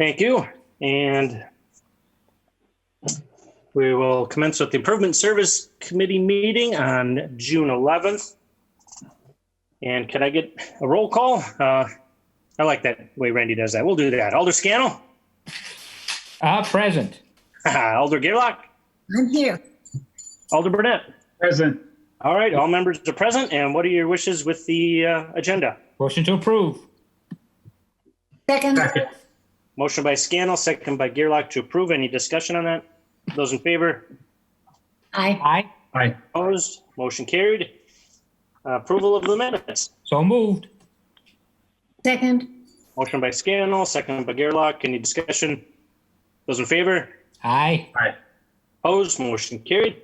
Thank you. And we will commence with the Improvement Service Committee meeting on June 11th. And can I get a roll call? I like that way Randy does that. We'll do that. Alder Scannell? Present. Alder Gerlach? I'm here. Alder Burnett? Present. All right, all members are present. And what are your wishes with the agenda? Motion to approve. Second. Motion by Scannell, second by Gerlach to approve. Any discussion on that? Those in favor? Aye. Aye. Aye. Opposed? Motion carried. Approval of the minutes. So moved. Second. Motion by Scannell, second by Gerlach. Any discussion? Those in favor? Aye. Aye. Opposed? Motion carried.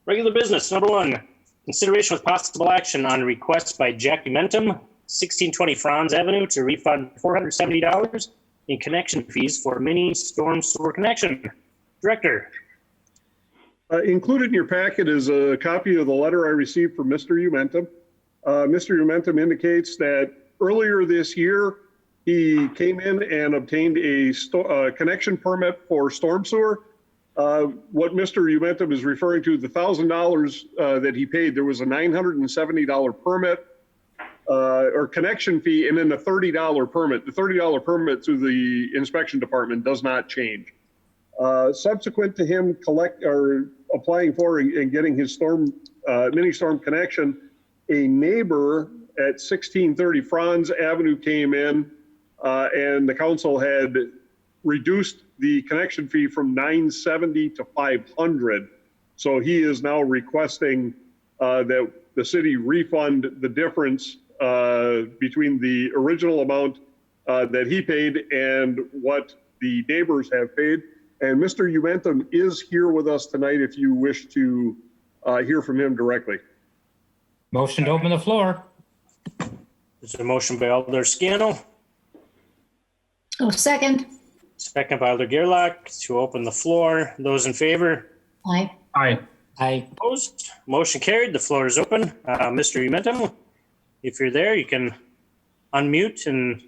Regular business, number one. Consideration with possible action on request by Jack Umentum, 1620 Franz Avenue, to refund $470 in connection fees for mini storm sewer connection. Director. Included in your packet is a copy of the letter I received from Mr. Umentum. Mr. Umentum indicates that earlier this year, he came in and obtained a connection permit for storm sewer. What Mr. Umentum is referring to, the $1,000 that he paid, there was a $970 permit or connection fee, and then the $30 permit. The $30 permit through the inspection department does not change. Subsequent to him applying for and getting his mini storm connection, a neighbor at 1630 Franz Avenue came in and the council had reduced the connection fee from $970 to $500. So he is now requesting that the city refund the difference between the original amount that he paid and what the neighbors have paid. And Mr. Umentum is here with us tonight if you wish to hear from him directly. Motion to open the floor. There's a motion by Alder Scannell, Oh, second. second by Alder Gerlach to open the floor. Those in favor? Aye. Aye. Aye. Opposed? Motion carried. The floor is open. Mr. Umentum, if you're there, you can unmute and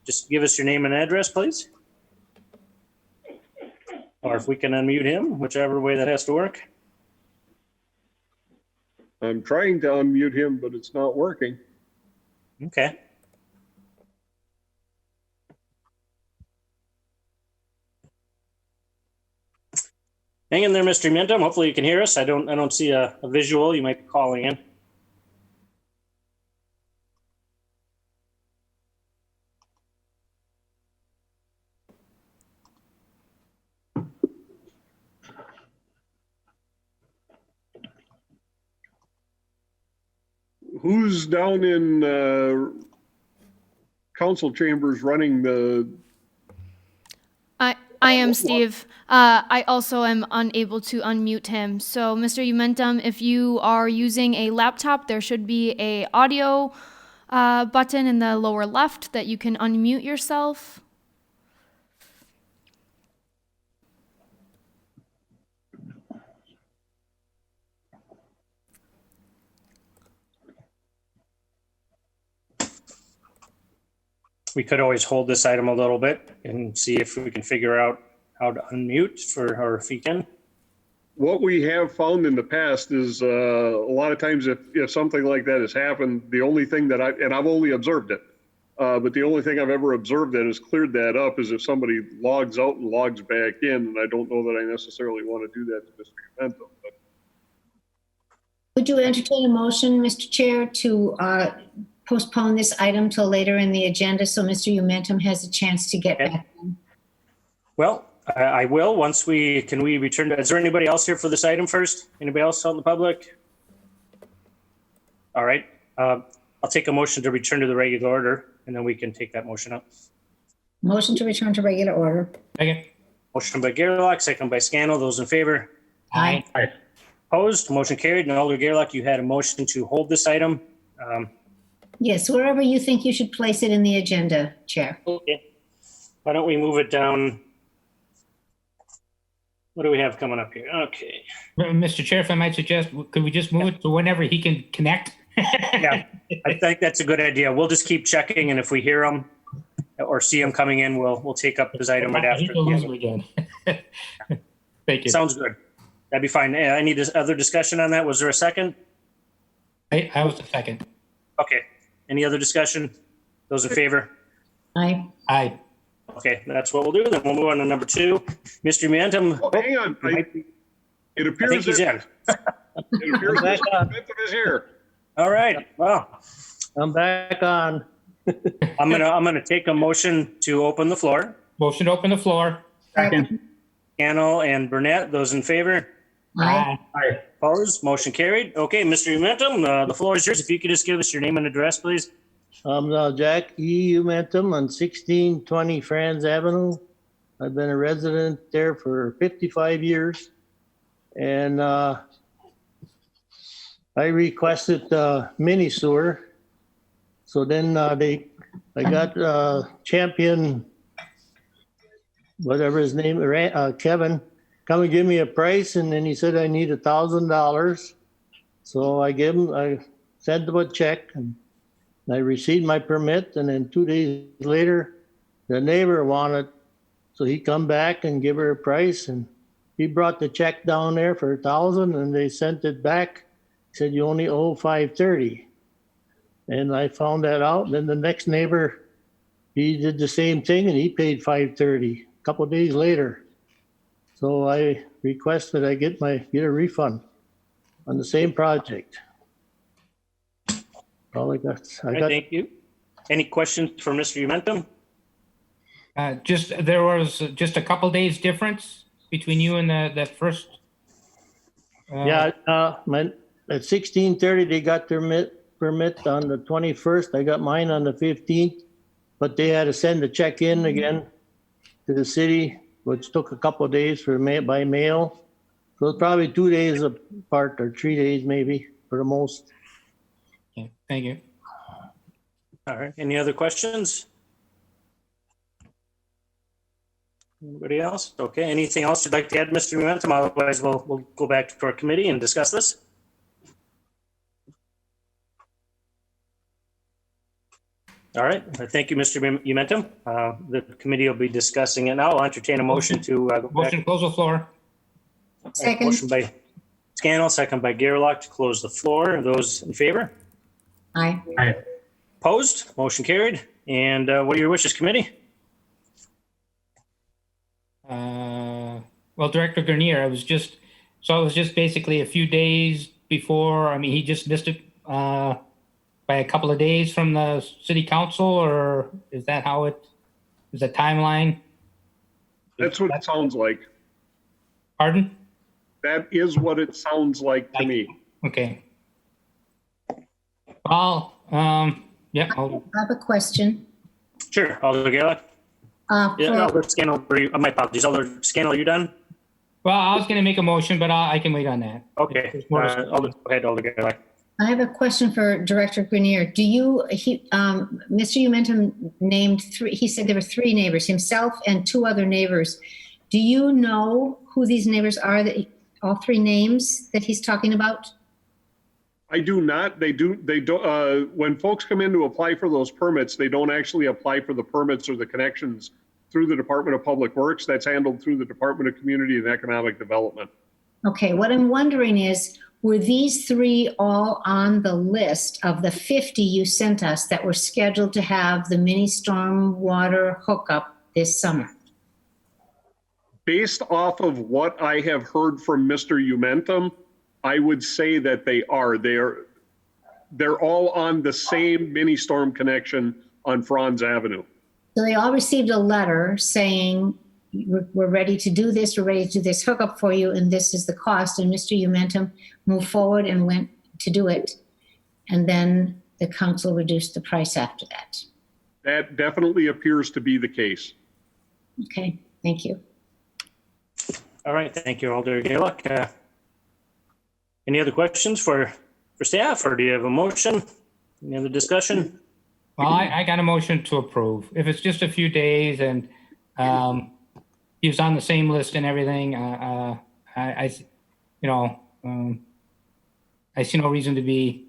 just give us your name and address, please. Or if we can unmute him, whichever way that has to work. I'm trying to unmute him, but it's not working. Okay. Hang in there, Mr. Umentum. Hopefully you can hear us. I don't see a visual. You might be calling in. Who's down in council chambers running the? I am Steve. I also am unable to unmute him. So, Mr. Umentum, if you are using a laptop, there should be a audio button in the lower left that you can unmute yourself. We could always hold this item a little bit and see if we can figure out how to unmute or if he can. What we have found in the past is a lot of times if something like that has happened, the only thing that I've only observed it, but the only thing I've ever observed that has cleared that up is if somebody logs out and logs back in, and I don't know that I necessarily want to do that to Mr. Umentum. But Would you entertain a motion, Mr. Chair, to postpone this item till later in the agenda so Mr. Umentum has a chance to get back in? Well, I will once can we return to, is there anybody else here for this item first? Anybody else out in the public? All right. I'll take a motion to return to the regular order and then we can take that motion up. Motion to return to regular order. Second. Motion by Gerlach, second by Scannell. Those in favor? Aye. Aye. Opposed? Motion carried. And Alder Gerlach, you had a motion to hold this item. Yes, wherever you think you should place it in the agenda, Chair. Okay. Why don't we move it down? What do we have coming up here? Okay. Mr. Chair, if I might suggest, could we just move it to whenever he can connect? Yeah, I think that's a good idea. We'll just keep checking, and if we hear them, or see him coming in, we'll take up his item right I after. hate to lose him again. Thank you. Sounds good. That'd be fine. Any other discussion on that? Was there a second? I was the second. Okay. Any other discussion? Those in favor? Aye. Aye. Okay, that's what we'll do. Then we'll move on to number 2. Mr. Momentum. Oh, hang on. It I appears think he's that in. it appears Back Mr. on. Momentum is here. All right. Well, I'm back on. I'm gonna take a motion to open the floor. Motion to open the floor. Second. Cannell and Burnett, those in favor? Aye. Opposed? Motion carried. Okay, Mr. Momentum, the floor is yours. If you could just give us your name and address, please. I'm Jack E. Umentum on 1620 Franz Avenue. I've been a resident there for 55 years. And I requested mini sewer. So then I got Champion, whatever his name, Kevin, come and give me a price. And then he said I need $1,000. So I sent him a check and I received my permit. And then 2 days later, the neighbor wanted, so he come back and give her a price. And he brought the check down there for $1,000 and they sent it back. He said, you only owe $530. And I found that out. And then the next neighbor, he did the same thing and he paid $530 a couple of days later. So I requested I get a refund on the same project. All I got. All right, thank you. Any questions for Mr. Momentum? There was just a couple days difference between you and that first. Yeah, at 16:30 they got their permit on the 21st. I got mine on the 15th, but they had to send the check in again to the city, which took a couple of days by mail. So it's probably 2 days apart or 3 days maybe for the most. Okay, thank you. All right, any other questions? Anybody else? Okay, anything else you'd like to add, Mr. Momentum? Otherwise, we'll go back to our committee and discuss this. All right, thank you, Mr. Momentum. The committee will be discussing it now. I'll entertain a motion to go back. Motion to close the floor. Second. Motion by Scannell, second by Gerlach to close the floor. Those in favor? Aye. Opposed? Motion carried. And what are your wishes, committee? Well, Director Grenier, it was just basically a few days before. I mean, he just missed it by a couple of days from the city council, or is that how it is? A timeline? That's what it sounds like. Pardon? That is what it sounds like to me. Okay. Well, yeah. I have a question. Sure, Alder Gerlach. Yeah, Alder Scannell, my apologies. Alder Scannell, are you done? Well, I was going to make a motion, but I can wait on that. Okay, There's more to- go ahead, Alder Gerlach. I have a question for Director Grenier. Mr. Umentum named three, he said there were 3 neighbors, himself and 2 other neighbors. Do you know who these neighbors are, all 3 names that he's talking about? I do not. They don't, when folks come in to apply for those permits, they don't actually apply for the permits or the connections through the Department of Public Works. That's handled through the Department of Community and Economic Development. Okay, what I'm wondering is, were these 3 all on the list of the 50 you sent us that were scheduled to have the mini storm water hookup this summer? Based off of what I have heard from Mr. Umentum, I would say that they are. They're all on the same mini storm connection on Franz Avenue. So they all received a letter saying, we're ready to do this, we're ready to do this hookup for you, and this is the cost. And Mr. Umentum moved forward and went to do it. And then the council reduced the price after that. That definitely appears to be the case. Okay, thank you. All right, thank you, Alder Gerlach. Any other questions for staff, or do you have a motion? Any other discussion? Well, I got a motion to approve. If it's just a few days and he was on the same list and everything, I see no reason to be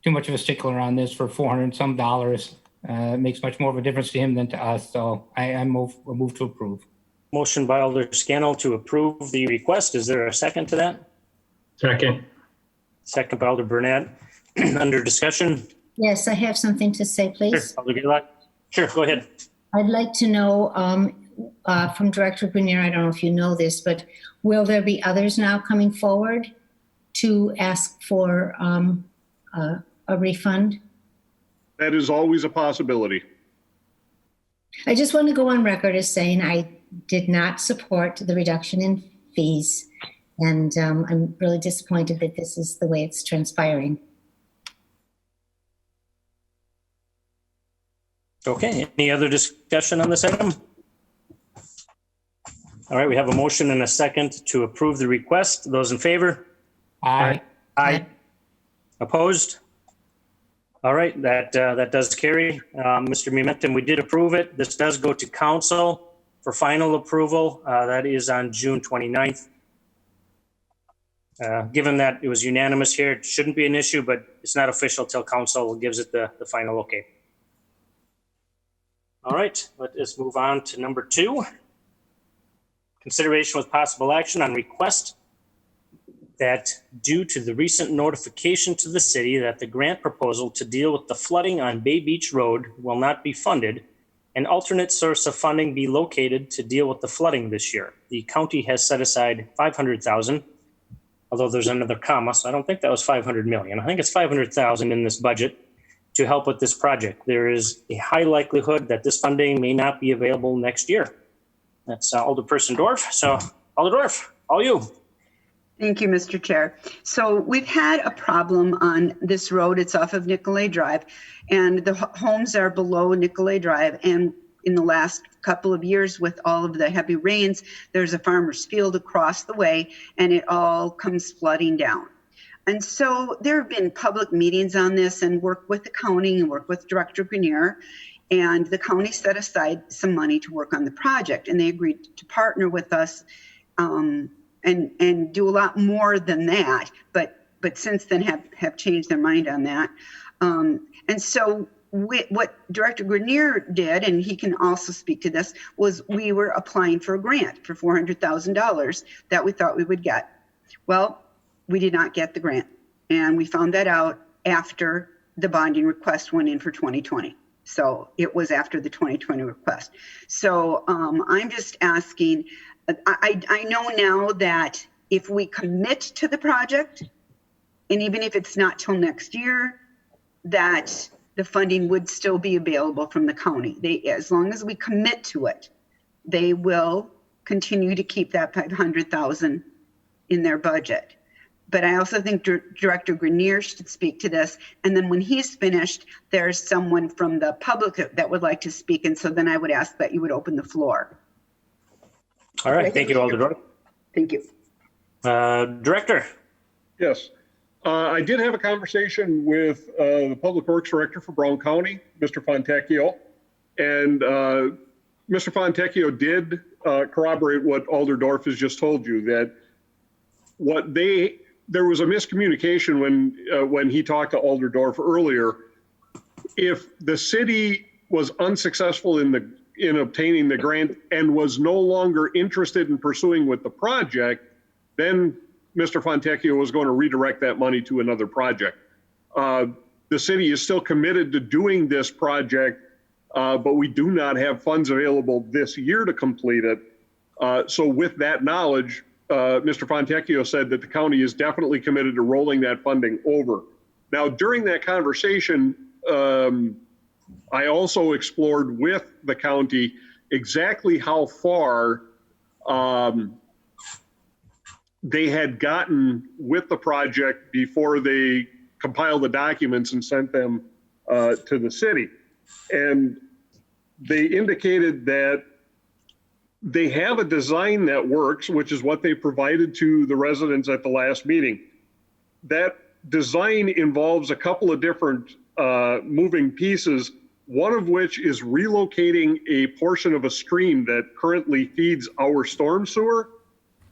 too much of a stickler on this for $400 some. It makes much more of a difference to him than to us. So I move to approve. Motion by Alder Scannell to approve the request. Is there a second to that? Second. Second by Alder Burnett. Under discussion? Yes, I have something to say, Sure, please. Alder Gaylord. Sure, go ahead. I'd like to know from Director Grenier, I don't know if you know this, but will there be others now coming forward to ask for a refund? That is always a possibility. I just want to go on record as saying I did not support the reduction in fees, and I'm really disappointed that this is the way it's transpiring. Okay, any other discussion on this item? All right, we have a motion and a second to approve the request. Those in favor? Aye. Aye. Opposed? All right, that does carry. Mr. Momentum, we did approve it. This does go to council for final approval. That is on June 29th. Given that it was unanimous here, it shouldn't be an issue, but it's not official till council gives it the final okay. All right, let us move on to number 2. Consideration with possible action on request that due to the recent notification to the city that the grant proposal to deal with the flooding on Bay Beach Road will not be funded, an alternate source of funding be located to deal with the flooding this year. The county has set aside $500,000, although there's another comma, so I don't think that was 500 million. I think it's 500,000 in this budget to help with this project. There is a high likelihood that this funding may not be available next year. That's Alderperson Dorf. So Alder Dorf, all you. Thank you, Mr. Chair. So we've had a problem on this road. It's off of Nicolay Drive, and the homes are below Nicolay Drive. And in the last couple of years, with all of the heavy rains, there's a farmer's field across the way, and it all comes flooding down. And so there have been public meetings on this and work with the county and work with Director Grenier. And the county set aside some money to work on the project, and they agreed to partner with us and do a lot more than that. But since then have changed their mind on that. And so what Director Grenier did, and he can also speak to this, was we were applying for a grant for $400,000 that we thought we would get. Well, we did not get the grant, and we found that out after the bonding request went in for 2020. So it was after the 2020 request. So I'm just asking, I know now that if we commit to the project, and even if it's not till next year, that the funding would still be available from the county. As long as we commit to it, they will continue to keep that $500,000 in their budget. But I also think Director Grenier should speak to this. And then when he's finished, there's someone from the public that would like to speak. And so then I would ask that you would open the floor. All right, thank you, Alder Dorf. Thank you. Director. Yes. I did have a conversation with the Public Works Director for Brown County, Mr. Fontecchio. And Mr. Fontecchio did corroborate what Alder Dorf has just told you, that there was a miscommunication when he talked to Alder Dorf earlier. If the city was unsuccessful in obtaining the grant and was no longer interested in pursuing with the project, then Mr. Fontecchio was going to redirect that money to another project. The city is still committed to doing this project, but we do not have funds available this year to complete it. So with that knowledge, Mr. Fontecchio said that the county is definitely committed to rolling that funding over. Now, during that conversation, I also explored with the county exactly how far they had gotten with the project before they compiled the documents and sent them to the city. And they indicated that they have a design that works, which is what they provided to the residents at the last meeting. That design involves a couple of different moving pieces, one of which is relocating a portion of a stream that currently feeds our storm sewer.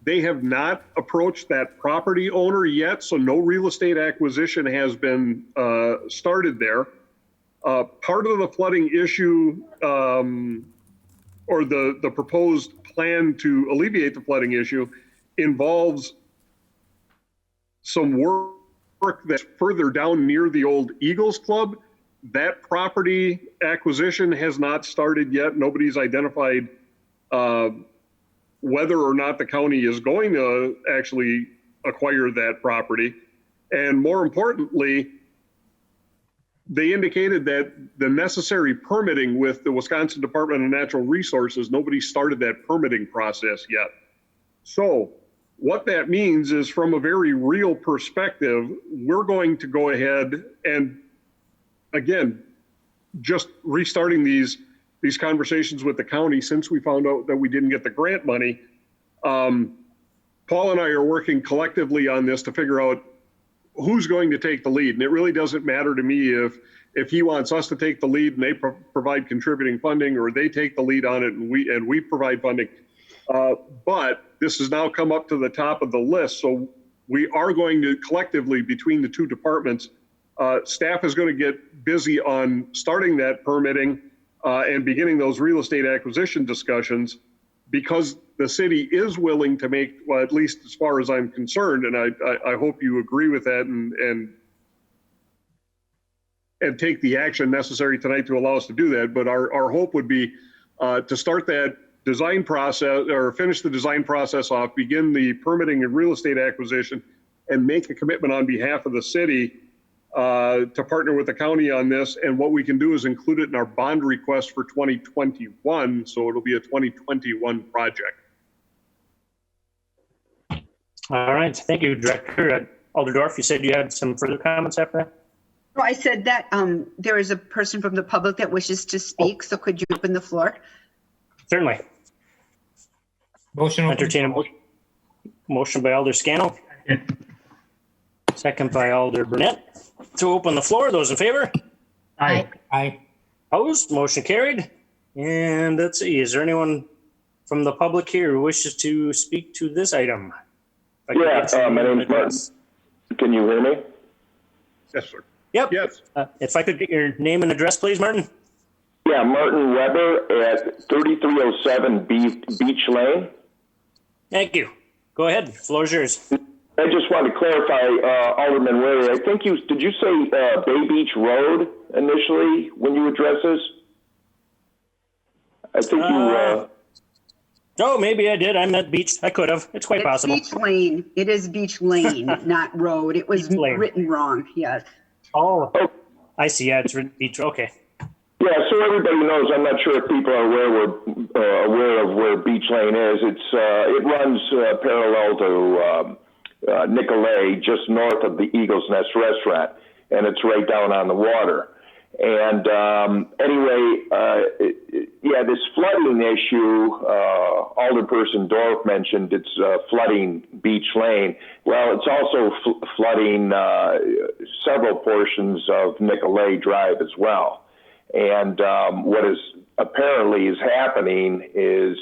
They have not approached that property owner yet, so no real estate acquisition has been started there. Part of the flooding issue, or the proposed plan to alleviate the flooding issue, involves some work that's further down near the old Eagles Club. That property acquisition has not started yet. Nobody's identified whether or not the county is going to actually acquire that property. And more importantly, they indicated that the necessary permitting with the Wisconsin Department of Natural Resources, nobody started that permitting process yet. So what that means is, from a very real perspective, we're going to go ahead and, again, just restarting these conversations with the county since we found out that we didn't get the grant money. Paul and I are working collectively on this to figure out who's going to take the lead. And it really doesn't matter to me if he wants us to take the lead and they provide contributing funding, or they take the lead on it and we provide funding. But this has now come up to the top of the list. So we are going to collectively, between the two departments, staff is going to get busy on starting that permitting and beginning those real estate acquisition discussions, because the city is willing to make, well, at least as far as I'm concerned, and I hope you agree with that and take the action necessary tonight to allow us to do that. But our hope would be to start that design process, or finish the design process off, begin the permitting and real estate acquisition, and make a commitment on behalf of the city to partner with the county on this. And what we can do is include it in our bond request for 2021. So it'll be a 2021 project. All right. Thank you, Director. Alderdorf, you said you had some further comments after that? Oh, I said that there is a person from the public that wishes to speak. So could you open the floor? Certainly. Motion. Entertain a motion by Alder Scannell. Second by Alder Burnett. To open the floor, those in favor? Aye. Aye. Opposed? Motion carried. And let's see, is there anyone from the public here who wishes to speak to this item? If I could get your my name name's and Martin. address. Can you hear me? Yes, sir. Yep. Yes. If I could get your name and address, please, Martin. Yeah, Martin Weber at 3307 Beach Lane. Thank you. Go ahead. Floor is yours. I just wanted to clarify, Alderman Whaley, I think did you say Bay Beach Road initially when you addressed this? I think Oh, maybe I did. I meant beach. I could have. It's quite possible. Beach Lane. It is Beach Lane, not road. It was Beach Lane. written wrong. Yes. Oh, I see. Yeah, it's written beach. Okay. Yeah, so everybody knows. I'm not sure if people are aware of where Beach Lane is. It runs parallel to Nicolay, just north of the Eagle's Nest restaurant, and it's right down on the water. And yeah, this flooding issue, Alderperson Dorf mentioned it's flooding Beach Lane. Well, it's also flooding several portions of Nicolay Drive as well. And what is apparently is happening is,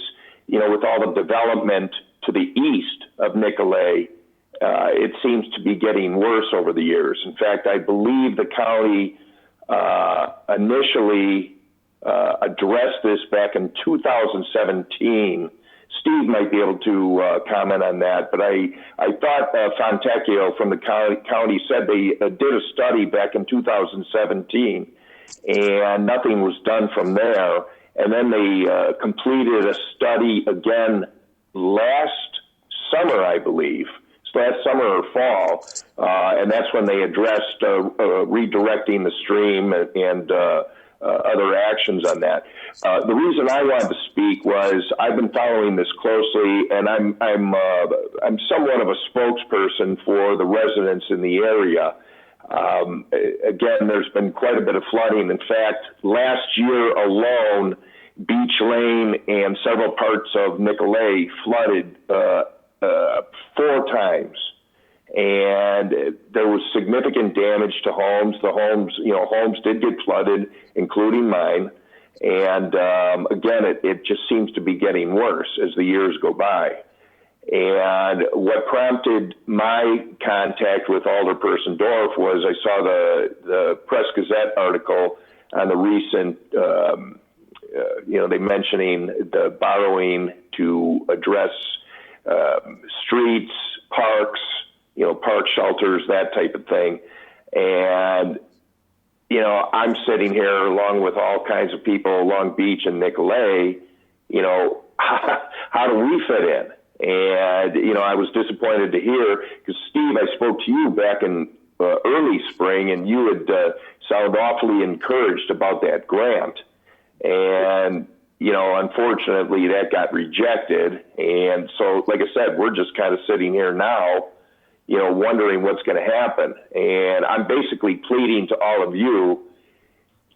with all the development to the east of Nicolay, it seems to be getting worse over the years. In fact, I believe the county initially addressed this back in 2017. Steve might be able to comment on that, but I thought Fontecchio from the county said they did a study back in 2017, and nothing was done from there. And then they completed a study again last summer, I believe. Last summer or fall, and that's when they addressed redirecting the stream and other actions on that. The reason I wanted to speak was I've been following this closely, and I'm somewhat of a spokesperson for the residents in the area. Again, there's been quite a bit of flooding. In fact, last year alone, Beach Lane and several parts of Nicolay flooded 4 times, and there was significant damage to homes. The homes did get flooded, including mine. And again, it just seems to be getting worse as the years go by. And what prompted my contact with Alderperson Dorf was I saw the Press Gazette article on the recent, they mentioning the borrowing to address streets, parks, park shelters, that type of thing. And, I'm sitting here along with all kinds of people, Long Beach and Nicolay, how do we fit in? And, I was disappointed to hear, because Steve, I spoke to you back in early spring, and you had sounded awfully encouraged about that grant. And, unfortunately, that got rejected. And so, like I said, we're just kind of sitting here now, wondering what's going to happen. And I'm basically pleading to all of you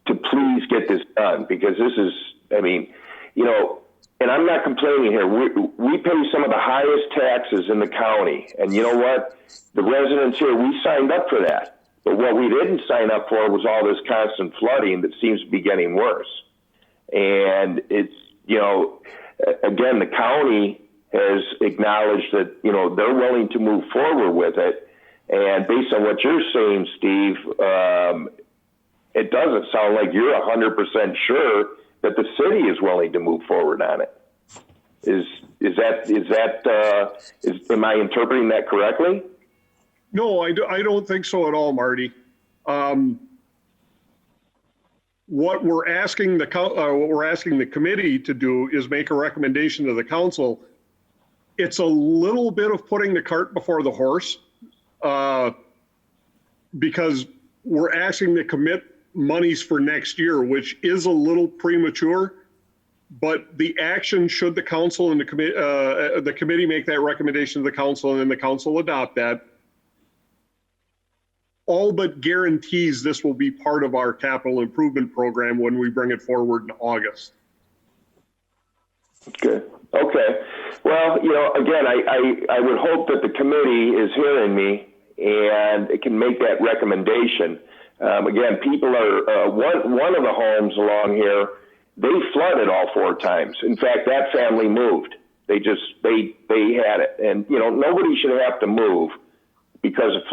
to please get this done, because this is, and I'm not complaining here. We pay some of the highest taxes in the county. And you know what? The residents here, we signed up for that. But what we didn't sign up for was all this constant flooding that seems to be getting worse. And it's, again, the county has acknowledged that, they're willing to move forward with it. And based on what you're saying, Steve, it doesn't sound like you're 100% sure that the city is willing to move forward on it. Am I interpreting that correctly? No, I don't think so at all, Marty. What we're asking the committee to do is make a recommendation to the council. It's a little bit of putting the cart before the horse, because we're asking to commit monies for next year, which is a little premature. But the action, should the council and the committee make that recommendation to the council, and then the council adopt that, all but guarantees this will be part of our capital improvement program when we bring it forward in August. Good. Okay. Well, again, I would hope that the committee is hearing me and it can make that recommendation. Again, people are, one of the homes along here, they flooded all 4 times. In fact, that family moved. They had it. And, nobody should have to move because of,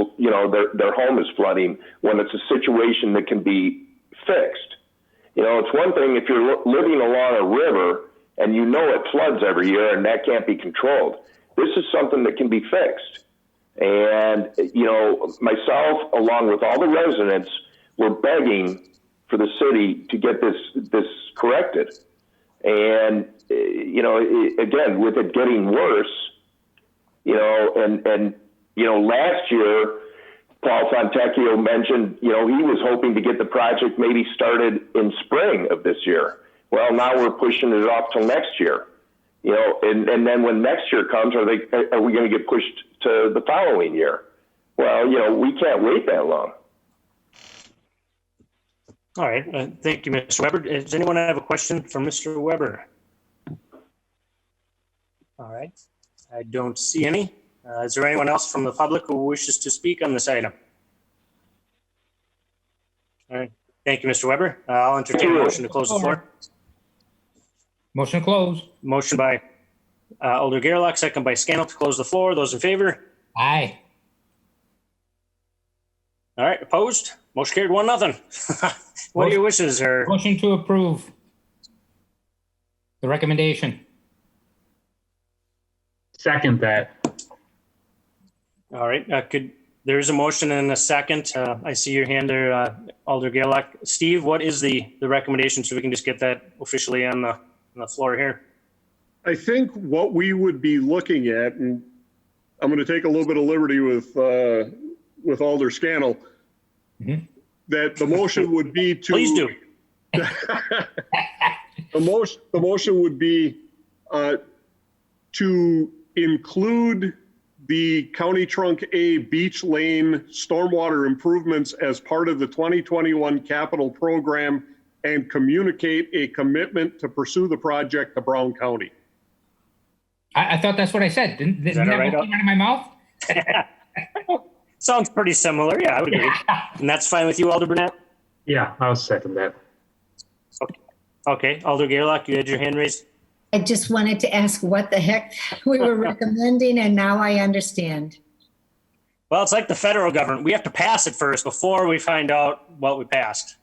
their home is flooding when it's a situation that can be fixed. It's one thing if you're living along a river and it floods every year and that can't be controlled. This is something that can be fixed. And, myself, along with all the residents, were begging for the city to get this corrected. And, again, with it getting worse, last year, Paul Fontecchio mentioned, he was hoping to get the project maybe started in spring of this year. Well, now we're pushing it off till next year, and then when next year comes, are we going to get pushed to the following year? Well, we can't wait that long. All right. Thank you, Mr. Weber. Does anyone have a question for Mr. Weber? All right. I don't see any. Is there anyone else from the public who wishes to speak on this item? All right. Thank you, Mr. Weber. I'll entertain a motion to close the floor. Motion to close. Motion by Alder Gerlach, second by Scannell to close the floor. Those in favor? Aye. All right. Opposed? Motion carried 1-0. What are your wishes, sir? Motion to approve the recommendation. Second that. All right. There's a motion and a second. I see your hand there, Alder Gerlach. Steve, what is the recommendation so we can just get that officially on the floor here? I think what we would be looking at, and I'm going to take a little bit of liberty with Alder Scannell, that the motion would be to... Please do. The motion would be to include the County Trunk A Beach Lane stormwater improvements as part of the 2021 capital program and communicate a commitment to pursue the project to Brown County. I thought that's what I said. Didn't that right? come out of my mouth? Sounds pretty similar. Yeah, I would agree. And that's fine with you, Alder Burnett? Yeah, I'll second that. Okay. Alder Gerlach, you had your hand raised? I just wanted to ask what the heck we were recommending, and now I understand. Well, it's like the federal government. We have to pass it first before we find out what we passed.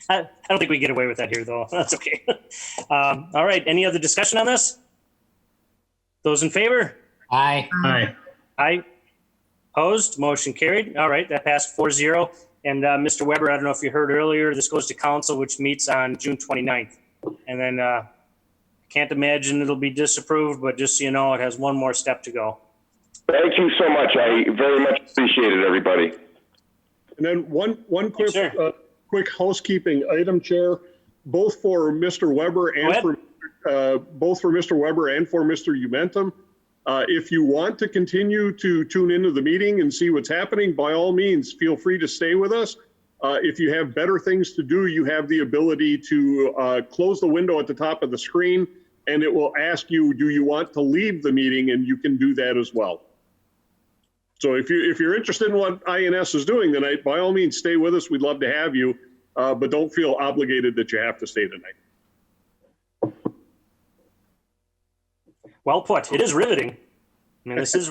I don't think we get away with that here, though. That's okay. All right. Any other discussion on this? Those in favor? Aye. Aye. Aye. Opposed? Motion carried. All right. That passed 4-0. And Mr. Weber, I don't know if you heard earlier, this goes to council, which meets on June 29th. And then can't imagine it'll be disapproved, but just so you know, it has one more step to go. Thank you so much. I very much appreciate it, everybody. And then one quick, Yes, sir. quick housekeeping item, Chair, both for Mr. Weber and for Mr. Weber and for Mr. Umentum. If you want to continue to tune into the meeting and see what's happening, by all means, feel free to stay with us. If you have better things to do, you have the ability to close the window at the top of the screen, and it will ask you, do you want to leave the meeting? And you can do that as well. So if you're interested in what INS is doing tonight, by all means, stay with us. We'd love to have you, but don't feel obligated that you have to stay tonight. Well put. It is riveting. I mean, this is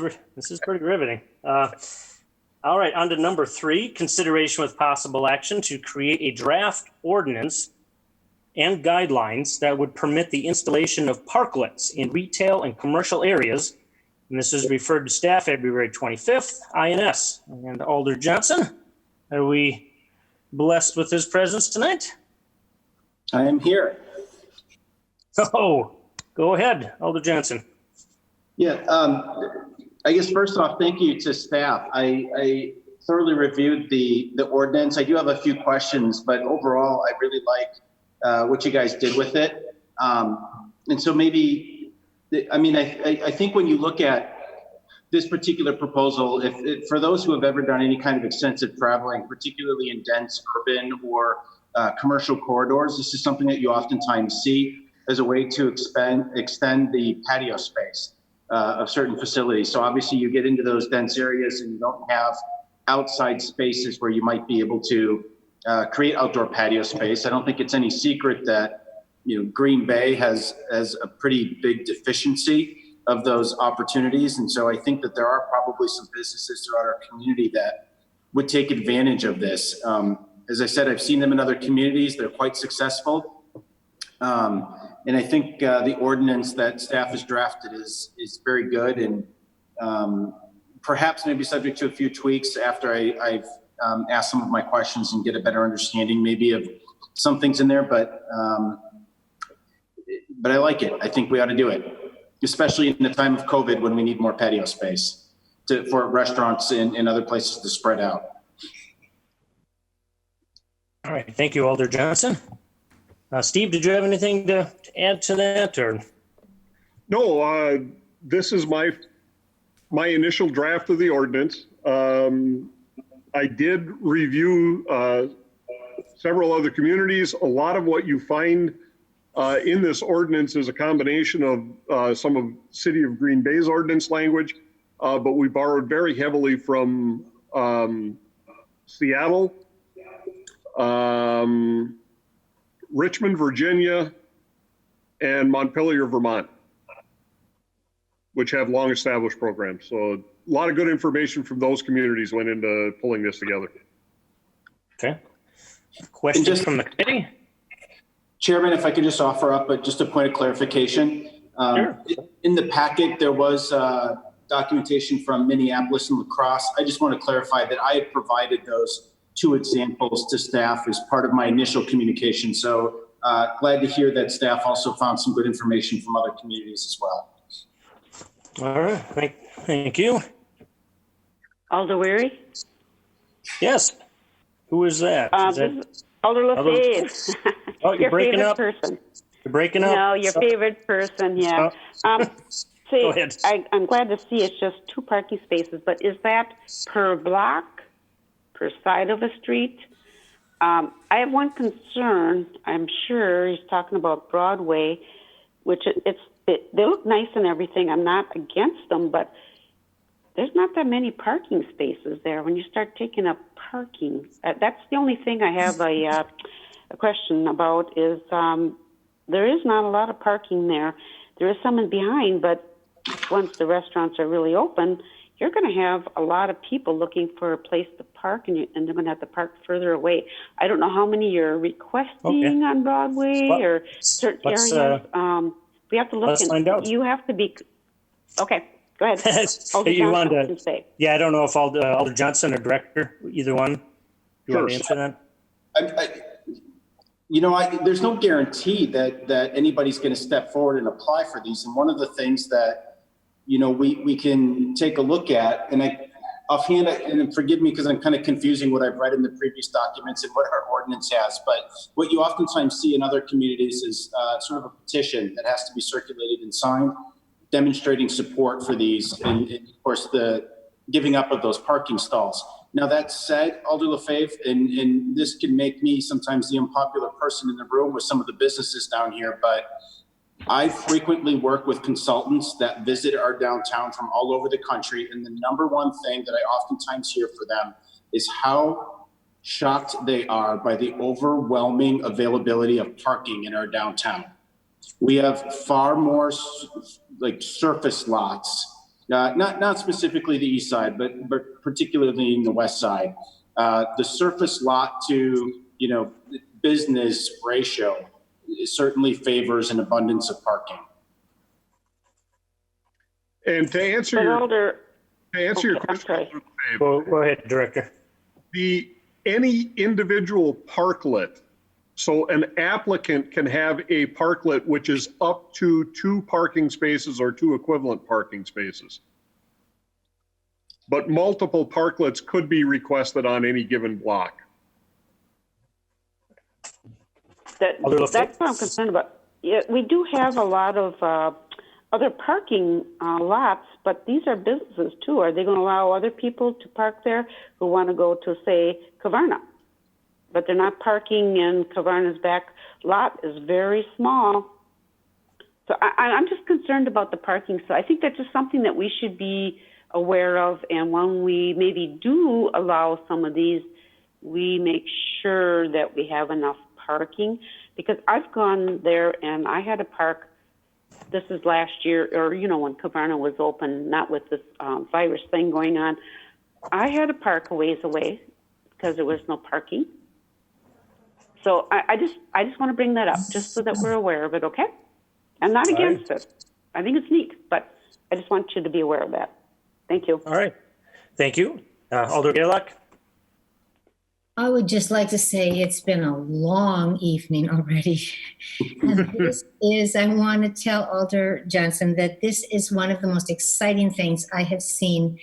pretty riveting. All right, on to number 3, consideration with possible action to create a draft ordinance and guidelines that would permit the installation of parklets in retail and commercial areas. And this is referred to staff February 25th, INS. And Alder Johnson, are we blessed with his presence tonight? I am here. Oh, go ahead, Alder Johnson. Yeah, I guess first off, thank you to staff. I thoroughly reviewed the ordinance. I do have a few questions, but overall, I really like what you guys did with it. And so maybe, I mean, I think when you look at this particular proposal, if for those who have ever done any kind of extensive traveling, particularly in dense urban or commercial corridors, this is something that you oftentimes see as a way to extend the patio space of certain facilities. So obviously you get into those dense areas and you don't have outside spaces where you might be able to create outdoor patio space. I don't think it's any secret that, you know, Green Bay has a pretty big deficiency of those opportunities. And so I think that there are probably some businesses throughout our community that would take advantage of this. As I said, I've seen them in other communities. They're quite successful. And I think the ordinance that staff has drafted is very good, and perhaps maybe subject to a few tweaks after I've asked some of my questions and get a better understanding maybe of some things in there. But I like it. I think we ought to do it, especially in the time of COVID when we need more patio space for restaurants and other places to spread out. All right, thank you, Alder Johnson. Steve, did you have anything to add to that, or? No, this is my initial draft of the ordinance. I did review several other communities. A lot of what you find in this ordinance is a combination of some of City of Green Bay's ordinance language, but we borrowed very heavily from Seattle, Richmond, Virginia, and Montpelier, Vermont, which have long established programs. So a lot of good information from those communities went into pulling this together. Okay. Questions from the committee? Chairman, if I could just offer up just a point of clarification. Sure. In the packet, there was documentation from Minneapolis and La Crosse. I just want to clarify that I had provided those 2 examples to staff as part of my initial communication. So glad to hear that staff also found some good information from other communities as well. All right, thank you. Alder Weary? Yes. Who is that? Is that This is Alder LaFave. oh, you're Your breaking favorite up. person. You're breaking up. No, your favorite person, yeah. See, Go ahead. I'm glad to see it's just 2 parking spaces, but is that per block, per side of a street? I have one concern. I'm sure he's talking about Broadway, which they look nice and everything. I'm not against them, but there's not that many parking spaces there. When you start taking up parking, that's the only thing I have a question about is there is not a lot of parking there. There is some in behind, but once the restaurants are really open, you're going to have a lot of people looking for a place to park, and they're going to have to park further away. I don't know how many you're requesting on Broadway or certain areas. We have to look. Let's find out. You have to be. Okay, go ahead. Alder You Johnson wanted can say. Yeah, I don't know if Alder Johnson or Director, either one. You want to answer that? There's no guarantee that anybody's going to step forward and apply for these. And one of the things that, we can take a look at, and offhand, and forgive me because I'm kind of confusing what I've read in the previous documents and what our ordinance has, but what you oftentimes see in other communities is sort of a petition that has to be circulated and signed, demonstrating support for these, and of course the giving up of those parking stalls. Now that said, Alder LaFave, and this can make me sometimes the unpopular person in the room with some of the businesses down here, but I frequently work with consultants that visit our downtown from all over the country, and the number one thing that I oftentimes hear for them is how shocked they are by the overwhelming availability of parking in our downtown. We have far more like surface lots. Not specifically the east side, but particularly in the west side. The surface lot to business ratio certainly favors an abundance of parking. And to answer your question, Go ahead, Director. Any individual parklet. So an applicant can have a parklet which is up to 2 parking spaces or 2 equivalent parking spaces. But multiple parklets could be requested on any given block. That's what I'm concerned about. Yeah, we do have a lot of other parking lots, but these are businesses too. Are they going to allow other people to park there who want to go to, say, Kavarna? But they're not parking in Kavarna's back lot is very small. So I'm just concerned about the parking. So I think that's just something that we should be aware of. And when we maybe do allow some of these, we make sure that we have enough parking, because I've gone there and I had to park. This is last year, or when Kavarna was open, not with this virus thing going on. I had to park a ways away because there was no parking. So I just want to bring that up just so that we're aware of it. Okay, I'm not against it. I think it's neat, but I just want you to be aware of that. Thank you. All right, thank you, Alder Gerlach. I would just like to say it's been a long evening already. And I want to tell Alder Johnson that this is one of the most exciting things I have seen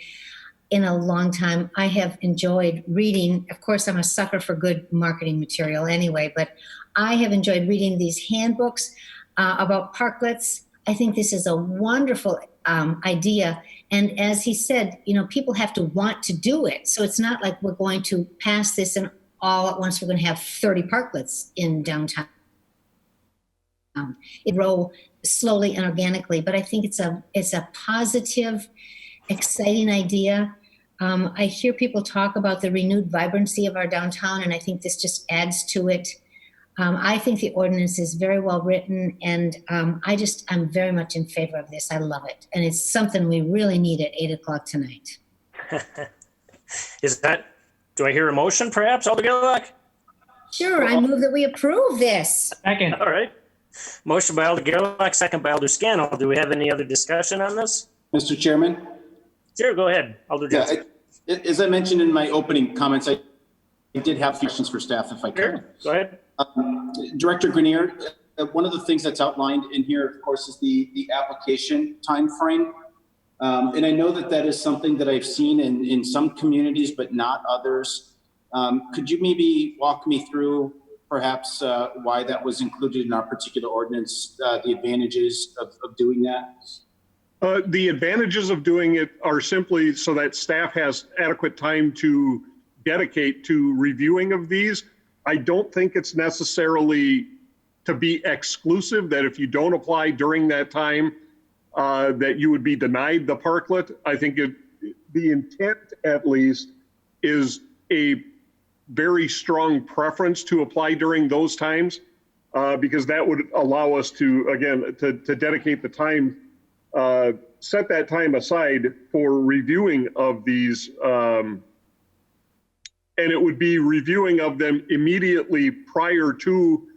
in a long time. I have enjoyed reading. Of course, I'm a sucker for good marketing material anyway, but I have enjoyed reading these handbooks about parklets. I think this is a wonderful idea. And as he said, people have to want to do it. So it's not like we're going to pass this and all at once we're going to have 30 parklets in downtown. It grow slowly and organically, but I think it's a positive, exciting idea. I hear people talk about the renewed vibrancy of our downtown, and I think this just adds to it. I think the ordinance is very well written, and I'm very much in favor of this. I love it. And it's something we really need at 8:00 tonight. Do I hear a motion perhaps, Alder Gerlach? Sure, I move that we approve this. Second. All right. Motion by Alder Gerlach, second by Alder Scannell. Do we have any other discussion on this? Mr. Chairman? Sure, go ahead, Alder Johnson. As I mentioned in my opening comments, I did have questions for staff if I could. Sure, go ahead. Director Grenier, one of the things that's outlined in here, of course, is the application timeframe. And I know that is something that I've seen in some communities, but not others. Could you maybe walk me through perhaps why that was included in our particular ordinance, the advantages of doing that? The advantages of doing it are simply so that staff has adequate time to dedicate to reviewing of these. I don't think it's necessarily to be exclusive that if you don't apply during that time, that you would be denied the parklet. I think the intent, at least, is a very strong preference to apply during those times, because that would allow us to, again, to dedicate the time set that time aside for reviewing of these, and it would be reviewing of them immediately prior to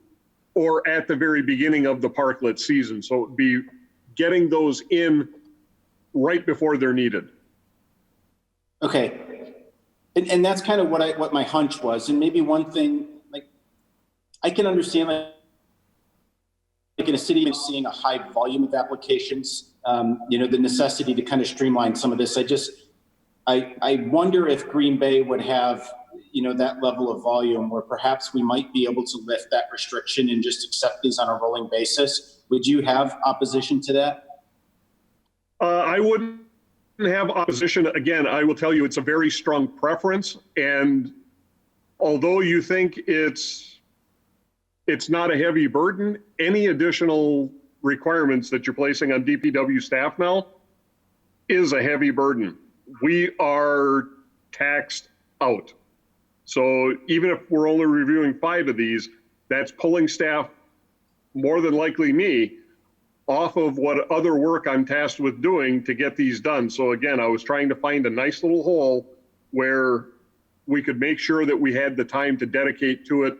or at the very beginning of the parklet season. So it would be getting those in right before they're needed. Okay. And that's kind of what my hunch was. And maybe one thing, like, I can understand, like in a city seeing a high volume of applications, the necessity to kind of streamline some of this. I wonder if Green Bay would have, that level of volume where perhaps we might be able to lift that restriction and just accept these on a rolling basis. Would you have opposition to that? I wouldn't have opposition. Again, I will tell you it's a very strong preference. And although you think it's not a heavy burden, any additional requirements that you're placing on DPW staff now is a heavy burden. We are taxed out. So even if we're only reviewing 5 of these, that's pulling staff, more than likely me, off of what other work I'm tasked with doing to get these done. So again, I was trying to find a nice little hole where we could make sure that we had the time to dedicate to it.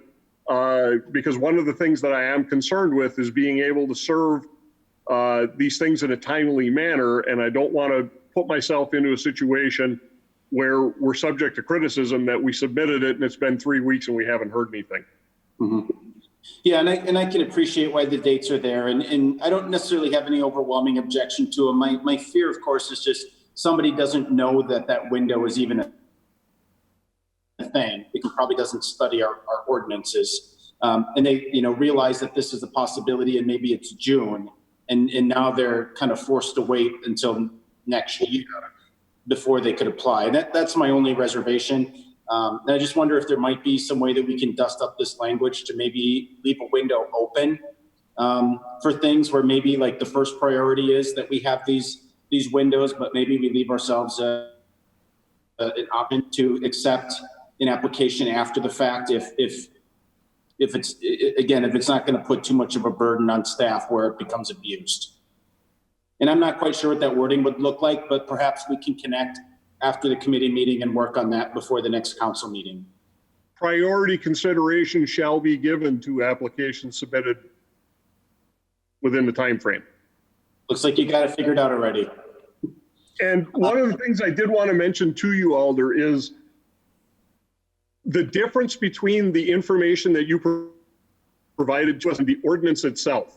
Because one of the things that I am concerned with is being able to serve these things in a timely manner. And I don't want to put myself into a situation where we're subject to criticism that we submitted it and it's been 3 weeks and we haven't heard anything. Mm-hmm. Yeah, and I can appreciate why the dates are there, and I don't necessarily have any overwhelming objection to them. My fear, of course, is just somebody doesn't know that window is even a thing. It probably doesn't study our ordinances, and they realize that this is a possibility, and maybe it's June, and now they're kind of forced to wait until next year before they could apply. That's my only reservation. And I just wonder if there might be some way that we can dust up this language to maybe leave a window open for things where maybe like the first priority is that we have these windows, but maybe we leave ourselves an option to accept an application after the fact if it's not going to put too much of a burden on staff where it becomes abused. And I'm not quite sure what that wording would look like, but perhaps we can connect after the committee meeting and work on that before the next council meeting. Priority consideration shall be given to applications submitted within the time frame. Looks like you got it figured out already. And one of the things I did want to mention to you, Alder, is the difference between the information that you provided to us and the ordinance itself.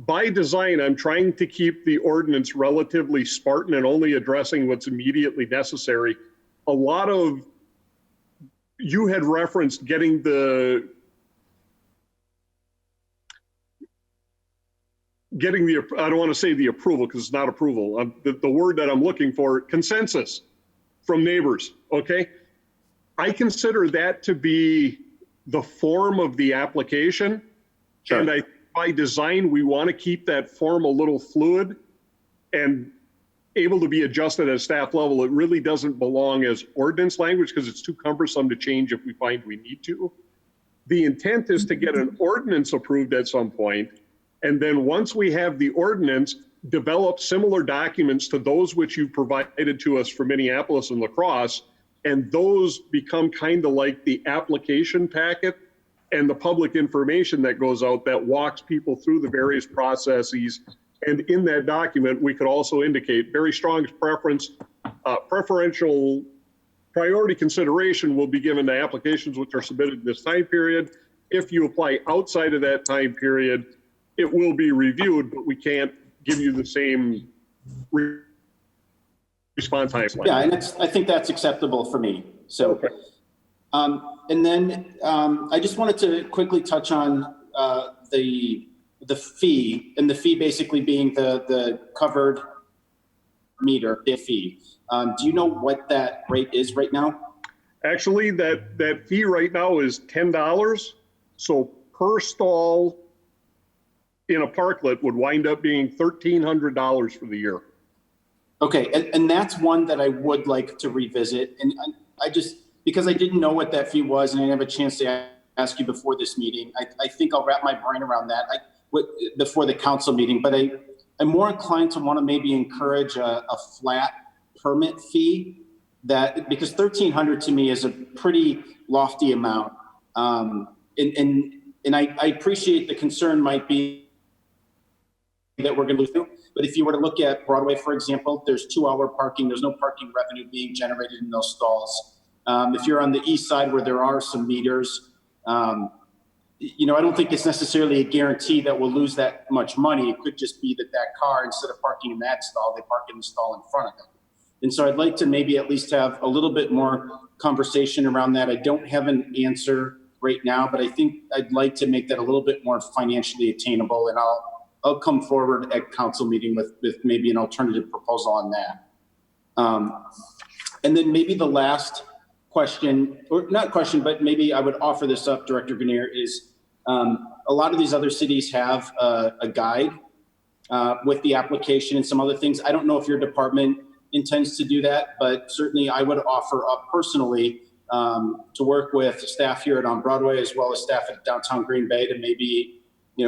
By design, I'm trying to keep the ordinance relatively Spartan and only addressing what's immediately necessary. A lot of, you had referenced getting I don't want to say the approval because it's not approval. The word that I'm looking for, consensus from neighbors, okay? I consider that to be the form of the application. Sure. And by design, we want to keep that form a little fluid and able to be adjusted at staff level. It really doesn't belong as ordinance language because it's too cumbersome to change if we find we need to. The intent is to get an ordinance approved at some point, and then once we have the ordinance, develop similar documents to those which you provided to us for Minneapolis and La Crosse, and those become kind of like the application packet and the public information that goes out that walks people through the various processes. And in that document, we could also indicate very strong preference, preferential priority consideration will be given to applications which are submitted in this time period. If you apply outside of that time period, it will be reviewed, but we can't give you the same response time. Yeah, and I think that's acceptable for me. So. Okay. And then I just wanted to quickly touch on the fee, and the fee basically being the covered meter fee. Do you know what that rate is right now? Actually, that fee right now is $10. So per stall in a parklet would wind up being $1,300 for the year. Okay, and that's one that I would like to revisit. And I just, because I didn't know what that fee was and I didn't have a chance to ask you before this meeting, I think I'll wrap my brain around that before the council meeting. But I'm more inclined to want to maybe encourage a flat permit fee because 1,300 to me is a pretty lofty amount. And I appreciate the concern might be that we're going to lose them. But if you were to look at Broadway, for example, there's 2-hour parking. There's no parking revenue being generated in those stalls. If you're on the east side where there are some meters, I don't think it's necessarily a guarantee that we'll lose that much money. It could just be that car, instead of parking in that stall, they park in the stall in front of them. And so I'd like to maybe at least have a little bit more conversation around that. I don't have an answer right now, but I think I'd like to make that a little bit more financially attainable. And I'll come forward at council meeting with maybe an alternative proposal on that. And then maybe the last question, or not question, but maybe I would offer this up, Director Grenier, is a lot of these other cities have a guide with the application and some other things. I don't know if your department intends to do that, but certainly I would offer up personally to work with staff here at On Broadway as well as staff at downtown Green Bay to maybe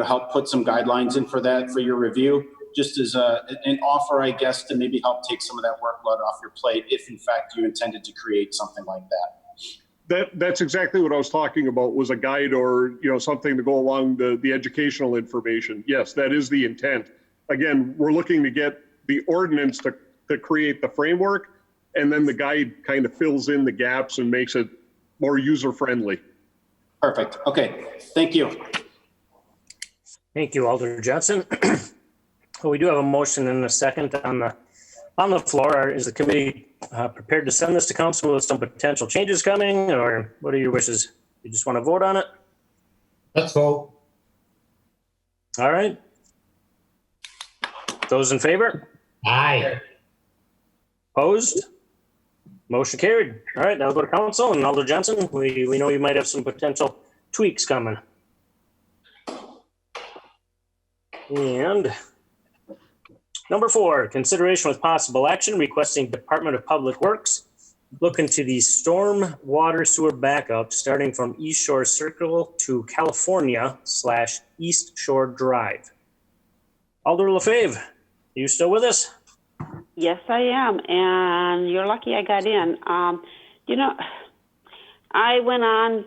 help put some guidelines in for that for your review, just as an offer, I guess, to maybe help take some of that workload off your plate if in fact you intended to create something like that. That's exactly what I was talking about, was a guide or something to go along the educational information. Yes, that is the intent. Again, we're looking to get the ordinance to create the framework, and then the guide kind of fills in the gaps and makes it more user-friendly. Perfect. Okay. Thank you. Thank you, Alder Johnson. Well, we do have a motion and a second on the floor. Is the committee prepared to send this to council with some potential changes coming, or what are your wishes? You just want to vote on it? Let's vote. All right. Those in favor? Aye. Opposed? Motion carried. All right, now we'll go to council, and Alder Johnson, we know you might have some potential tweaks coming. And number 4, consideration with possible action requesting Department of Public Works look into the storm water sewer backup starting from East Shore Circle to California / East Shore Drive. Alder LaFave, are you still with us? Yes, I am, and you're lucky I got in. I went on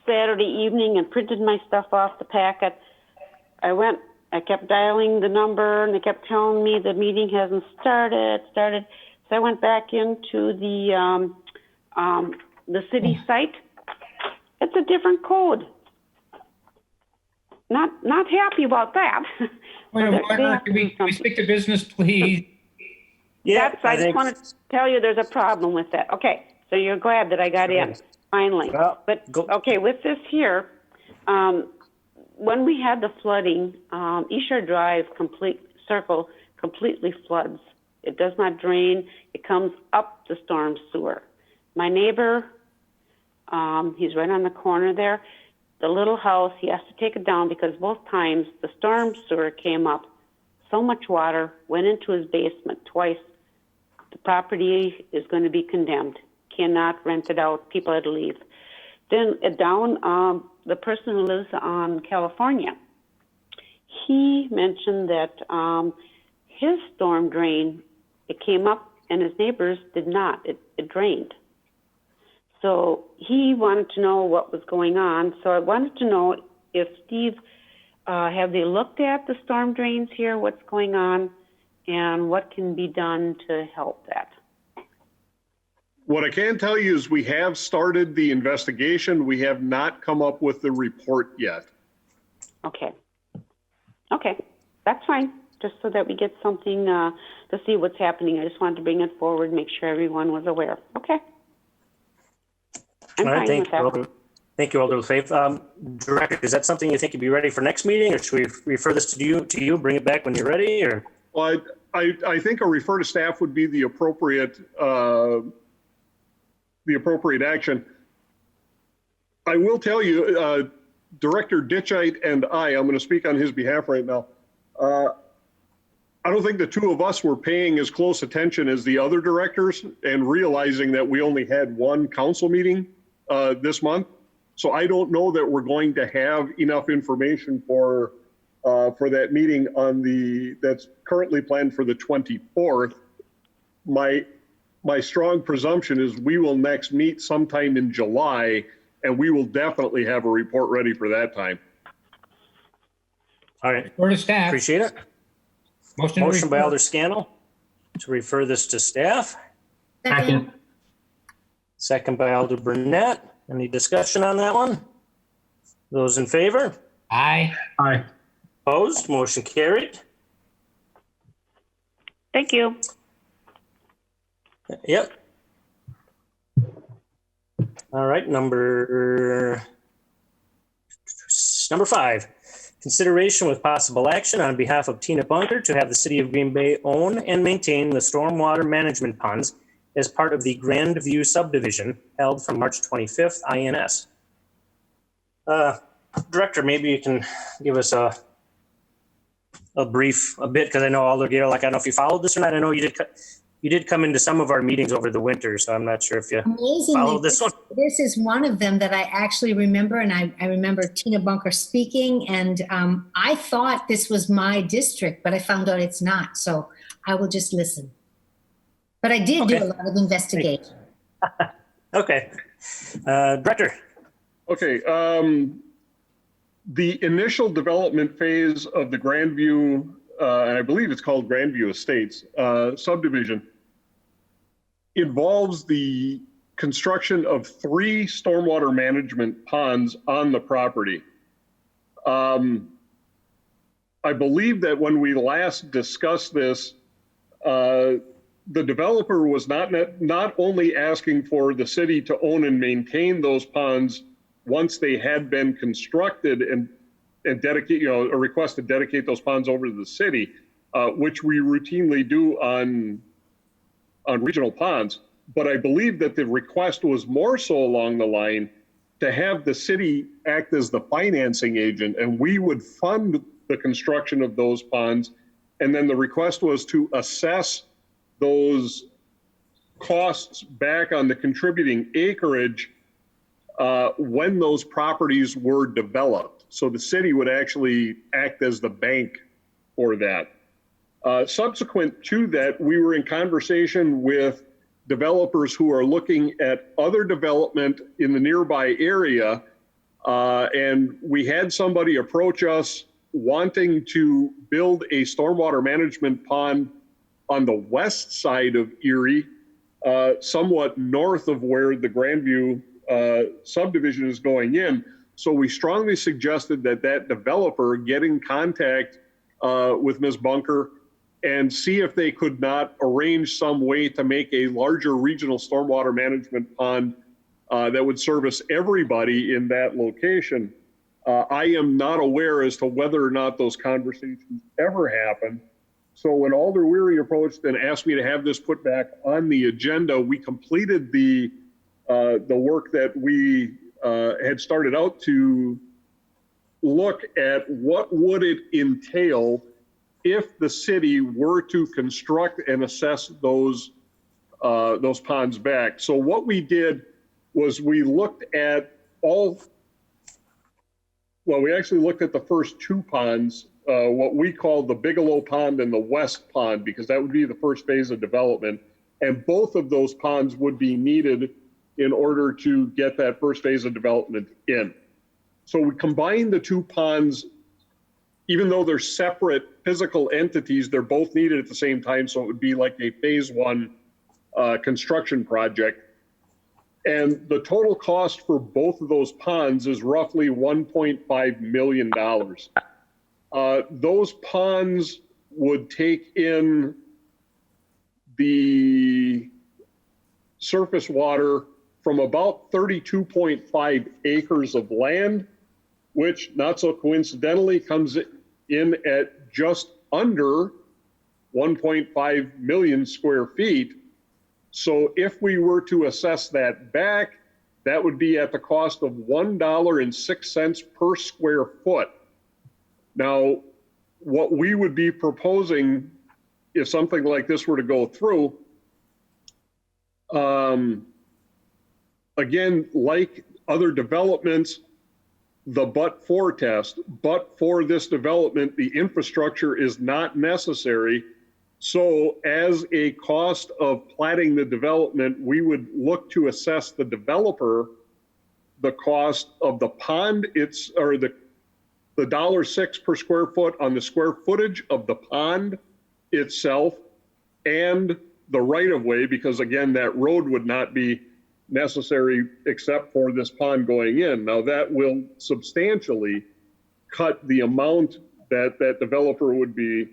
Saturday evening and printed my stuff off the packet. I kept dialing the number, and they kept telling me the meeting hasn't started. So I went back into the city site. It's a different code. Not happy about that. Well, why not? Can we stick to business, please? Yeah, I just want to tell you there's a problem with that. Okay, so you're glad that I got in, finally. Well, okay, with this here, when we had the flooding, East Shore Drive circle completely floods. It does not drain. It comes up the storm sewer. My neighbor, he's right on the corner there, the little house, he has to take it down because both times the storm sewer came up. So much water went into his basement twice. The property is going to be condemned. Cannot rent it out. People had to leave. Then down, the person who lives on California, he mentioned that his storm drain, it came up and his neighbors did not. It drained. So he wanted to know what was going on. So I wanted to know if Steve, have they looked at the storm drains here, what's going on, and what can be done to help that? What I can tell you is we have started the investigation. We have not come up with the report yet. Okay, that's fine. Just so that we get something to see what's happening. I just wanted to bring it forward, make sure everyone was aware. Okay. I'm fine with that. Thank you, Alder LaFave. Director, is that something you think you'd be ready for next meeting, or should we refer this to you, bring it back when you're ready, or? Well, I think a refer to staff would be the appropriate action. I will tell you, Director Ditchite and I'm going to speak on his behalf right now. I don't think the two of us were paying as close attention as the other directors and realizing that we only had one council meeting this month. So I don't know that we're going to have enough information for for that meeting that's currently planned for the 24th. My strong presumption is we will next meet sometime in July, and we will definitely have a report ready for that time. All right, Or to staff. appreciate it. Motion to Motion by refer. Alder Scannell to refer this to staff. Second. Second by Alder Burnett. Any discussion on that one? Those in favor? Aye. Aye. Opposed? Motion carried. Thank you. Yep. All right, number 5. Consideration with possible action on behalf of Tina Bunker to have the city of Green Bay own and maintain the stormwater management ponds as part of the Grandview subdivision held from March 25th, INS. Director, maybe you can give us a bit, because I know Alder Gator, like, I don't know if you followed this or not. I know you did come into some of our meetings over the winter, so I'm not sure if you followed this one. This is one of them that I actually remember, and I remember Tina Bunker speaking, and I thought this was my district, but I found out it's not, so I will just listen. But I did do a lot of investigation. Okay. Director. Okay. The initial development phase of the Grandview, and I believe it's called Grandview Estates subdivision, involves the construction of 3 stormwater management ponds on the property. I believe that when we last discussed this, the developer was not only asking for the city to own and maintain those ponds once they had been constructed and dedicate, a request to dedicate those ponds over to the city, which we routinely do on regional ponds. But I believe that the request was more so along the line to have the city act as the financing agent, and we would fund the construction of those ponds. And then the request was to assess those costs back on the contributing acreage when those properties were developed. So the city would actually act as the bank for that. Subsequent to that, we were in conversation with developers who are looking at other development in the nearby area. And we had somebody approach us wanting to build a stormwater management pond on the west side of Erie, somewhat north of where the Grandview subdivision is going in. So we strongly suggested that developer get in contact with Ms. Bunker and see if they could not arrange some way to make a larger regional stormwater management pond that would service everybody in that location. I am not aware as to whether or not those conversations ever happened. So when Alder Weary approached and asked me to have this put back on the agenda, we completed the work that we had started out to look at what would it entail if the city were to construct and assess those ponds back. So what we did was we looked at we actually looked at the first 2 ponds, what we call the Bigelow Pond and the West Pond, because that would be the first phase of development. And both of those ponds would be needed in order to get that first phase of development in. So we combined the 2 ponds. Even though they're separate physical entities, they're both needed at the same time. So it would be like a phase 1 construction project. And the total cost for both of those ponds is roughly $1.5 million. Those ponds would take in the surface water from about 32.5 acres of land, which not so coincidentally comes in at just under 1.5 million square feet. So if we were to assess that back, that would be at the cost of $1.06 per square foot. Now, what we would be proposing if something like this were to go through, again, like other developments, the but-for test. But for this development, the infrastructure is not necessary. So as a cost of platting the development, we would look to assess the developer the cost of the pond, or the $1.06 per square foot on the square footage of the pond itself and the right of way, because again, that road would not be necessary except for this pond going in. Now that will substantially cut the amount that that developer would be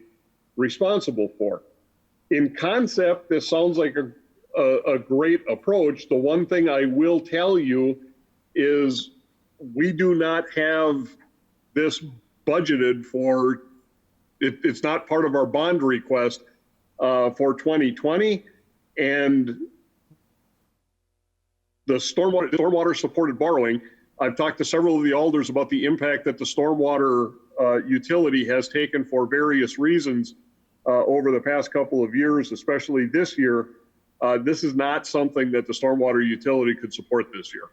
responsible for. In concept, this sounds like a great approach. The one thing I will tell you is we do not have this budgeted for, it's not part of our bond request for 2020. And the stormwater supported borrowing, I've talked to several of the alders about the impact that the stormwater utility has taken for various reasons over the past couple of years, especially this year. This is not something that the stormwater utility could support this year.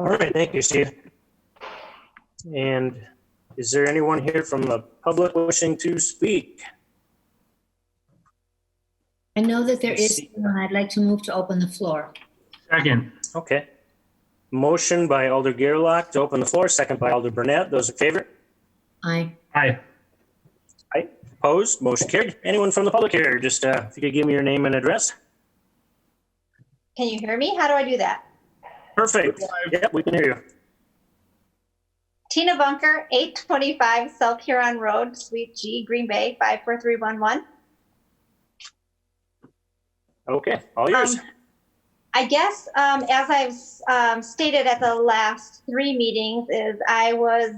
All right, thank you, Steve. And is there anyone here from the public wishing to speak? I know that there is one. I'd like to move to open the floor. Second. Okay. Motion by Alder Gerlach to open the floor, second by Alder Burnett. Those in favor? Aye. Aye. Aye. Opposed? Motion carried. Anyone from the public here? Just if you could give me your name and address. Can you hear me? How do I do that? Perfect. Yep, we can hear you. Tina Bunker, 825 South Huron Road, Suite G, Green Bay, 54311. Okay, all yours. I guess as I've stated at the last 3 meetings, is I was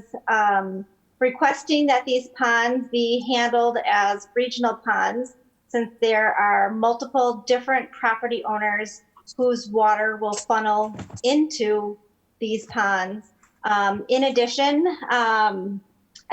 requesting that these ponds be handled as regional ponds, since there are multiple different property owners whose water will funnel into these ponds. In addition, I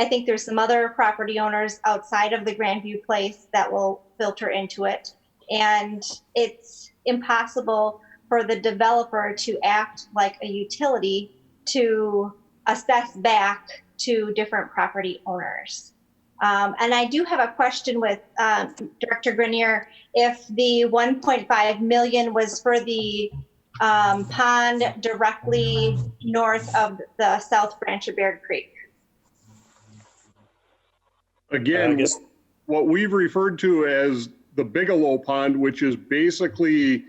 think there's some other property owners outside of the Grandview place that will filter into it. And it's impossible for the developer to act like a utility to assess back to different property owners. And I do have a question with Director Grenier. If the 1.5 million was for the pond directly north of the south branch of Bear Creek. Again, what we've referred to as the Bigelow Pond, which is basically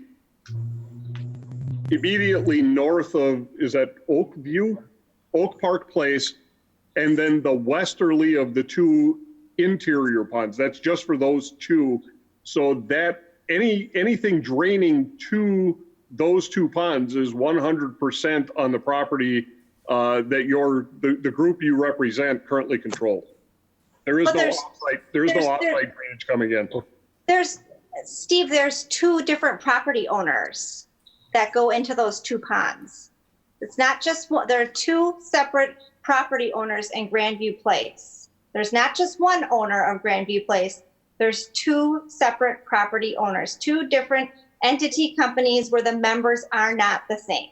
immediately north of, is that Oak Park Place, and then the westerly of the 2 interior ponds. That's just for those 2. So that anything draining to those 2 ponds is 100% on the property that the group you represent currently controls. There is no offsite drainage coming in. Steve, there's 2 different property owners that go into those 2 ponds. It's not just one, there are 2 separate property owners in Grandview Place. There's not just one owner of Grandview Place. There's 2 separate property owners, 2 different entity companies where the members are not the same.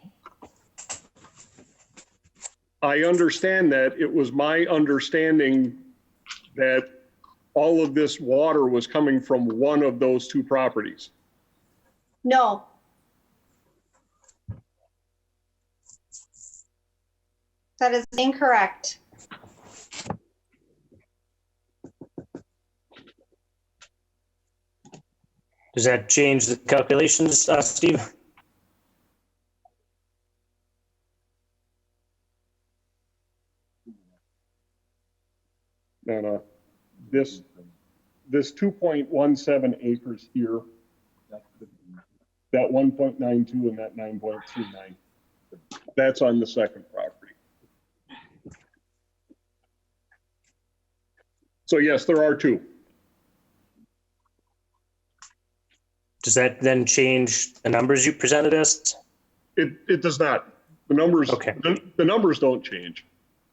I understand that. It was my understanding that all of this water was coming from one of those 2 properties. No. That is incorrect. Does that change the calculations, Steve? No. This 2.17 acres here, that 1.92 and that 9.29, that's on the second property. So yes, there are 2. Does that then change the numbers you presented us? It does not. The numbers, okay. The numbers don't change.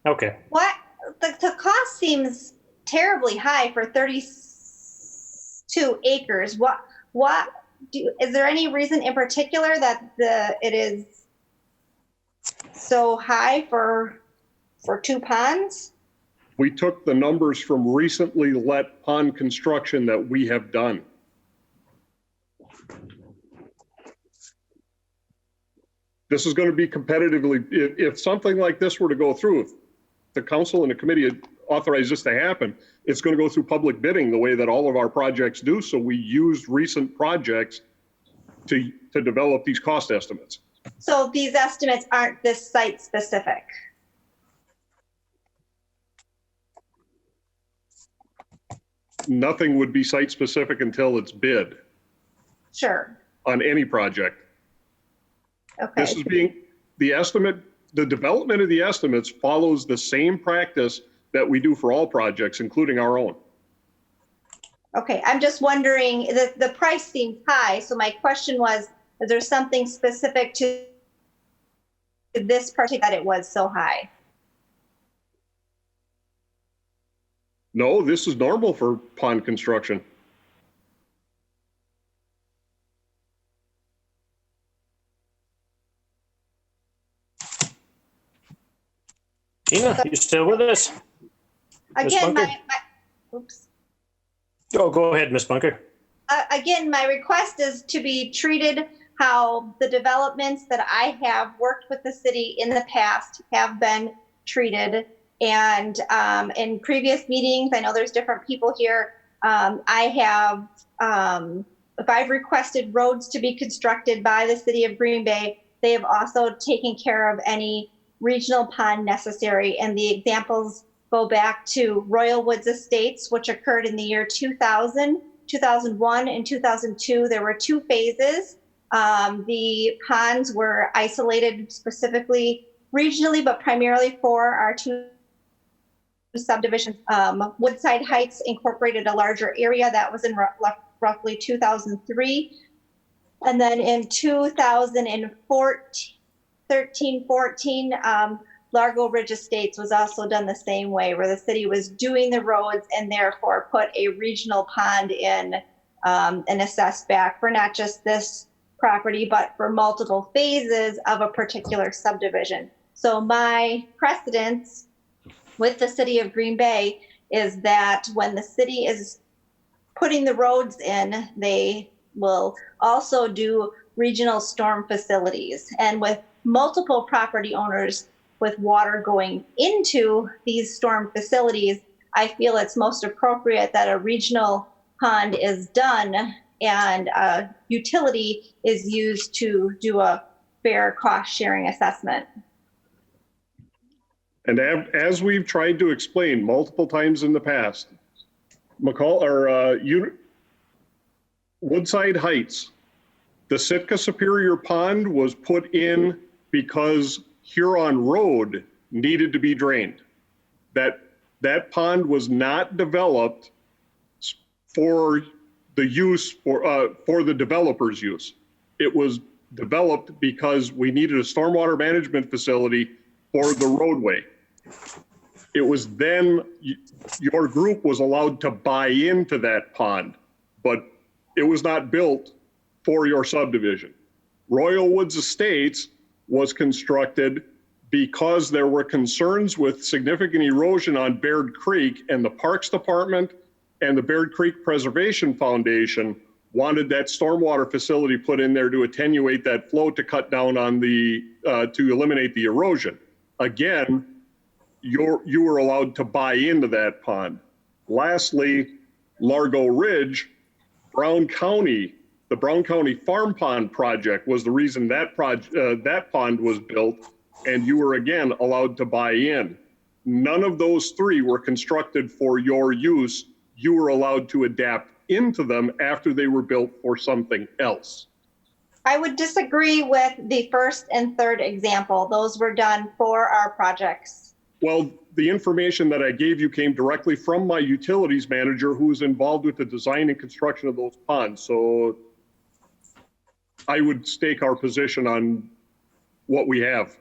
Okay. What? The cost seems terribly high for 32 acres. Is there any reason in particular that it is so high for two ponds? We took the numbers from recently let pond construction that we have done. This is going to be competitively, if something like this were to go through, if the council and the committee had authorized this to happen, it's going to go through public bidding the way that all of our projects do. So we used recent projects to develop these cost estimates. So these estimates aren't this site specific? Nothing would be site specific until it's bid Sure. on any project. Okay. This is being, the estimate, the development of the estimates follows the same practice that we do for all projects, including our own. Okay, I'm just wondering, the price seems high, so my question was, is there something specific to this project that it was so high? No, this is normal for pond construction. Tina, you still with us? Again, Bunker? oops. Oh, go ahead, Ms. Bunker. Again, my request is to be treated how the developments that I have worked with the city in the past have been treated. And in previous meetings, I know there's different people here. I have, if I've requested roads to be constructed by the city of Green Bay, they have also taken care of any regional pond necessary. And the examples go back to Royal Woods Estates, which occurred in the year 2000, 2001, and 2002. There were 2 phases. The ponds were isolated specifically regionally, but primarily for our 2 subdivisions. Woodside Heights incorporated a larger area. That was in roughly 2003. And then in 2013-14, Largo Ridge Estates was also done the same way, where the city was doing the roads and therefore put a regional pond in and assessed back for not just this property, but for multiple phases of a particular subdivision. So my precedence with the city of Green Bay is that when the city is putting the roads in, they will also do regional storm facilities. And with multiple property owners with water going into these storm facilities, I feel it's most appropriate that a regional pond is done and a utility is used to do a fair cost sharing assessment. And as we've tried to explain multiple times in the past, Woodside Heights, the Sitka Superior Pond was put in because Huron Road needed to be drained. That pond was not developed for the use for the developer's use. It was developed because we needed a stormwater management facility for the roadway. It was then your group was allowed to buy into that pond, but it was not built for your subdivision. Royal Woods Estates was constructed because there were concerns with significant erosion on Baird Creek, and the Parks Department and the Baird Creek Preservation Foundation wanted that stormwater facility put in there to attenuate that flow, to cut down on to eliminate the erosion. Again, you were allowed to buy into that pond. Lastly, Largo Ridge, the Brown County Farm Pond project was the reason that pond was built, and you were again allowed to buy in. None of those 3 were constructed for your use. You were allowed to adapt into them after they were built for something else. I would disagree with the first and third example. Those were done for our projects. Well, the information that I gave you came directly from my utilities manager, who was involved with the design and construction of those ponds. So I would stake our position on what we have.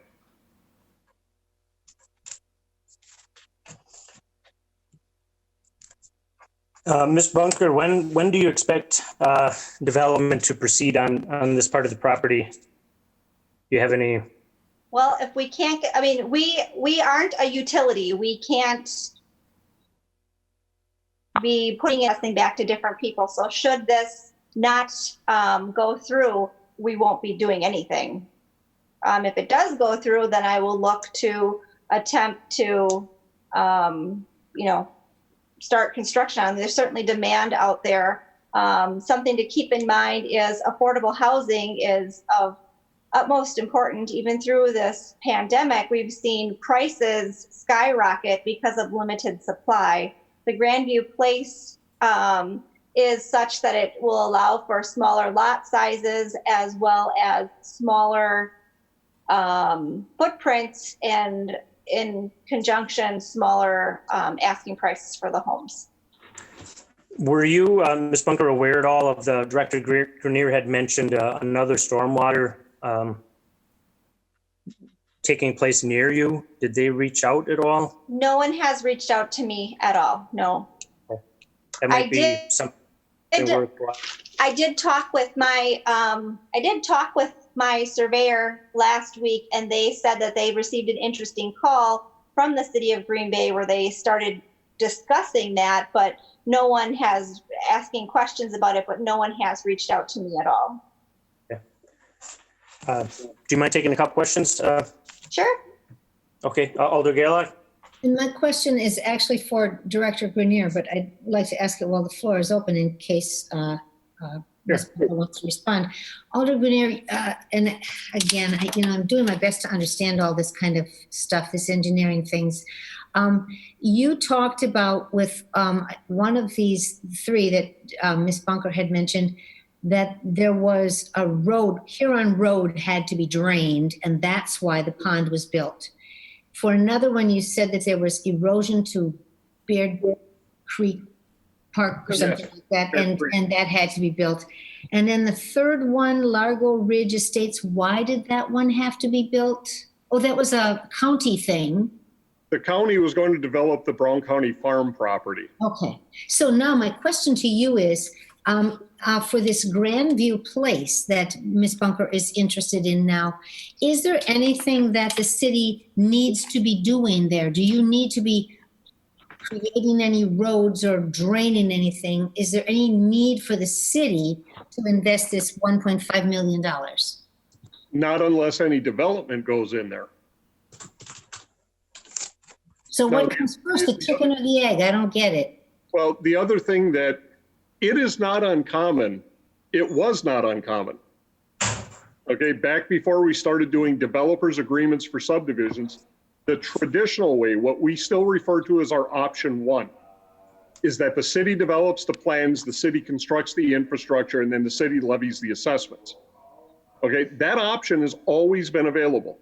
Ms. Bunker, when do you expect development to proceed on this part of the property? Do you have any Well, if we can't get, I mean, we aren't a utility. We can't be putting everything back to different people. So should this not go through, we won't be doing anything. If it does go through, then I will look to attempt to, start construction on. There's certainly demand out there. Something to keep in mind is affordable housing is of utmost important. Even through this pandemic, we've seen prices skyrocket because of limited supply. The Grandview Place is such that it will allow for smaller lot sizes as well as smaller footprints, and in conjunction, smaller asking prices for the homes. Were you, Ms. Bunker, aware at all of the Director Grenier had mentioned another stormwater taking place near you? Did they reach out at all? No one has reached out to me at all. No. That might be something worthwhile. I did talk with my surveyor last week, and they said that they received an interesting call from the city of Green Bay where they started discussing that, but no one has asking questions about it, but no one has reached out to me at all. Okay. Do you mind taking a couple questions? Sure. Okay, Alder Gaylock. And my question is actually for Director Grenier, but I'd like to ask it while the floor is open in case Ms. Bunker wants to respond. Alder Grenier, and again, I'm doing my best to understand all this kind of stuff, this engineering things. You talked about with one of these three that Ms. Bunker had mentioned that there was a road, Huron Road had to be drained, and that's why the pond was built. For another one, you said that there was erosion to Beard Creek Park or something like that, and that had to be built. And then the third one, Largo Ridge Estates, why did that one have to be built? Oh, that was a county thing. The county was going to develop the Brown County Farm property. Okay. So now my question to you is, for this Grandview Place that Ms. Bunker is interested in now, is there anything that the city needs to be doing there? Do you need to be creating any roads or draining anything? Is there any need for the city to invest this $1.5 million? Not unless any development goes in there. So what comes first, the chicken or the egg? I don't get it. Well, the other thing that it is not uncommon, it was not uncommon. Okay, back before we started doing developers agreements for subdivisions, the traditional way, what we still refer to as our option one, is that the city develops the plans, the city constructs the infrastructure, and then the city levies the assessments. Okay, that option has always been available.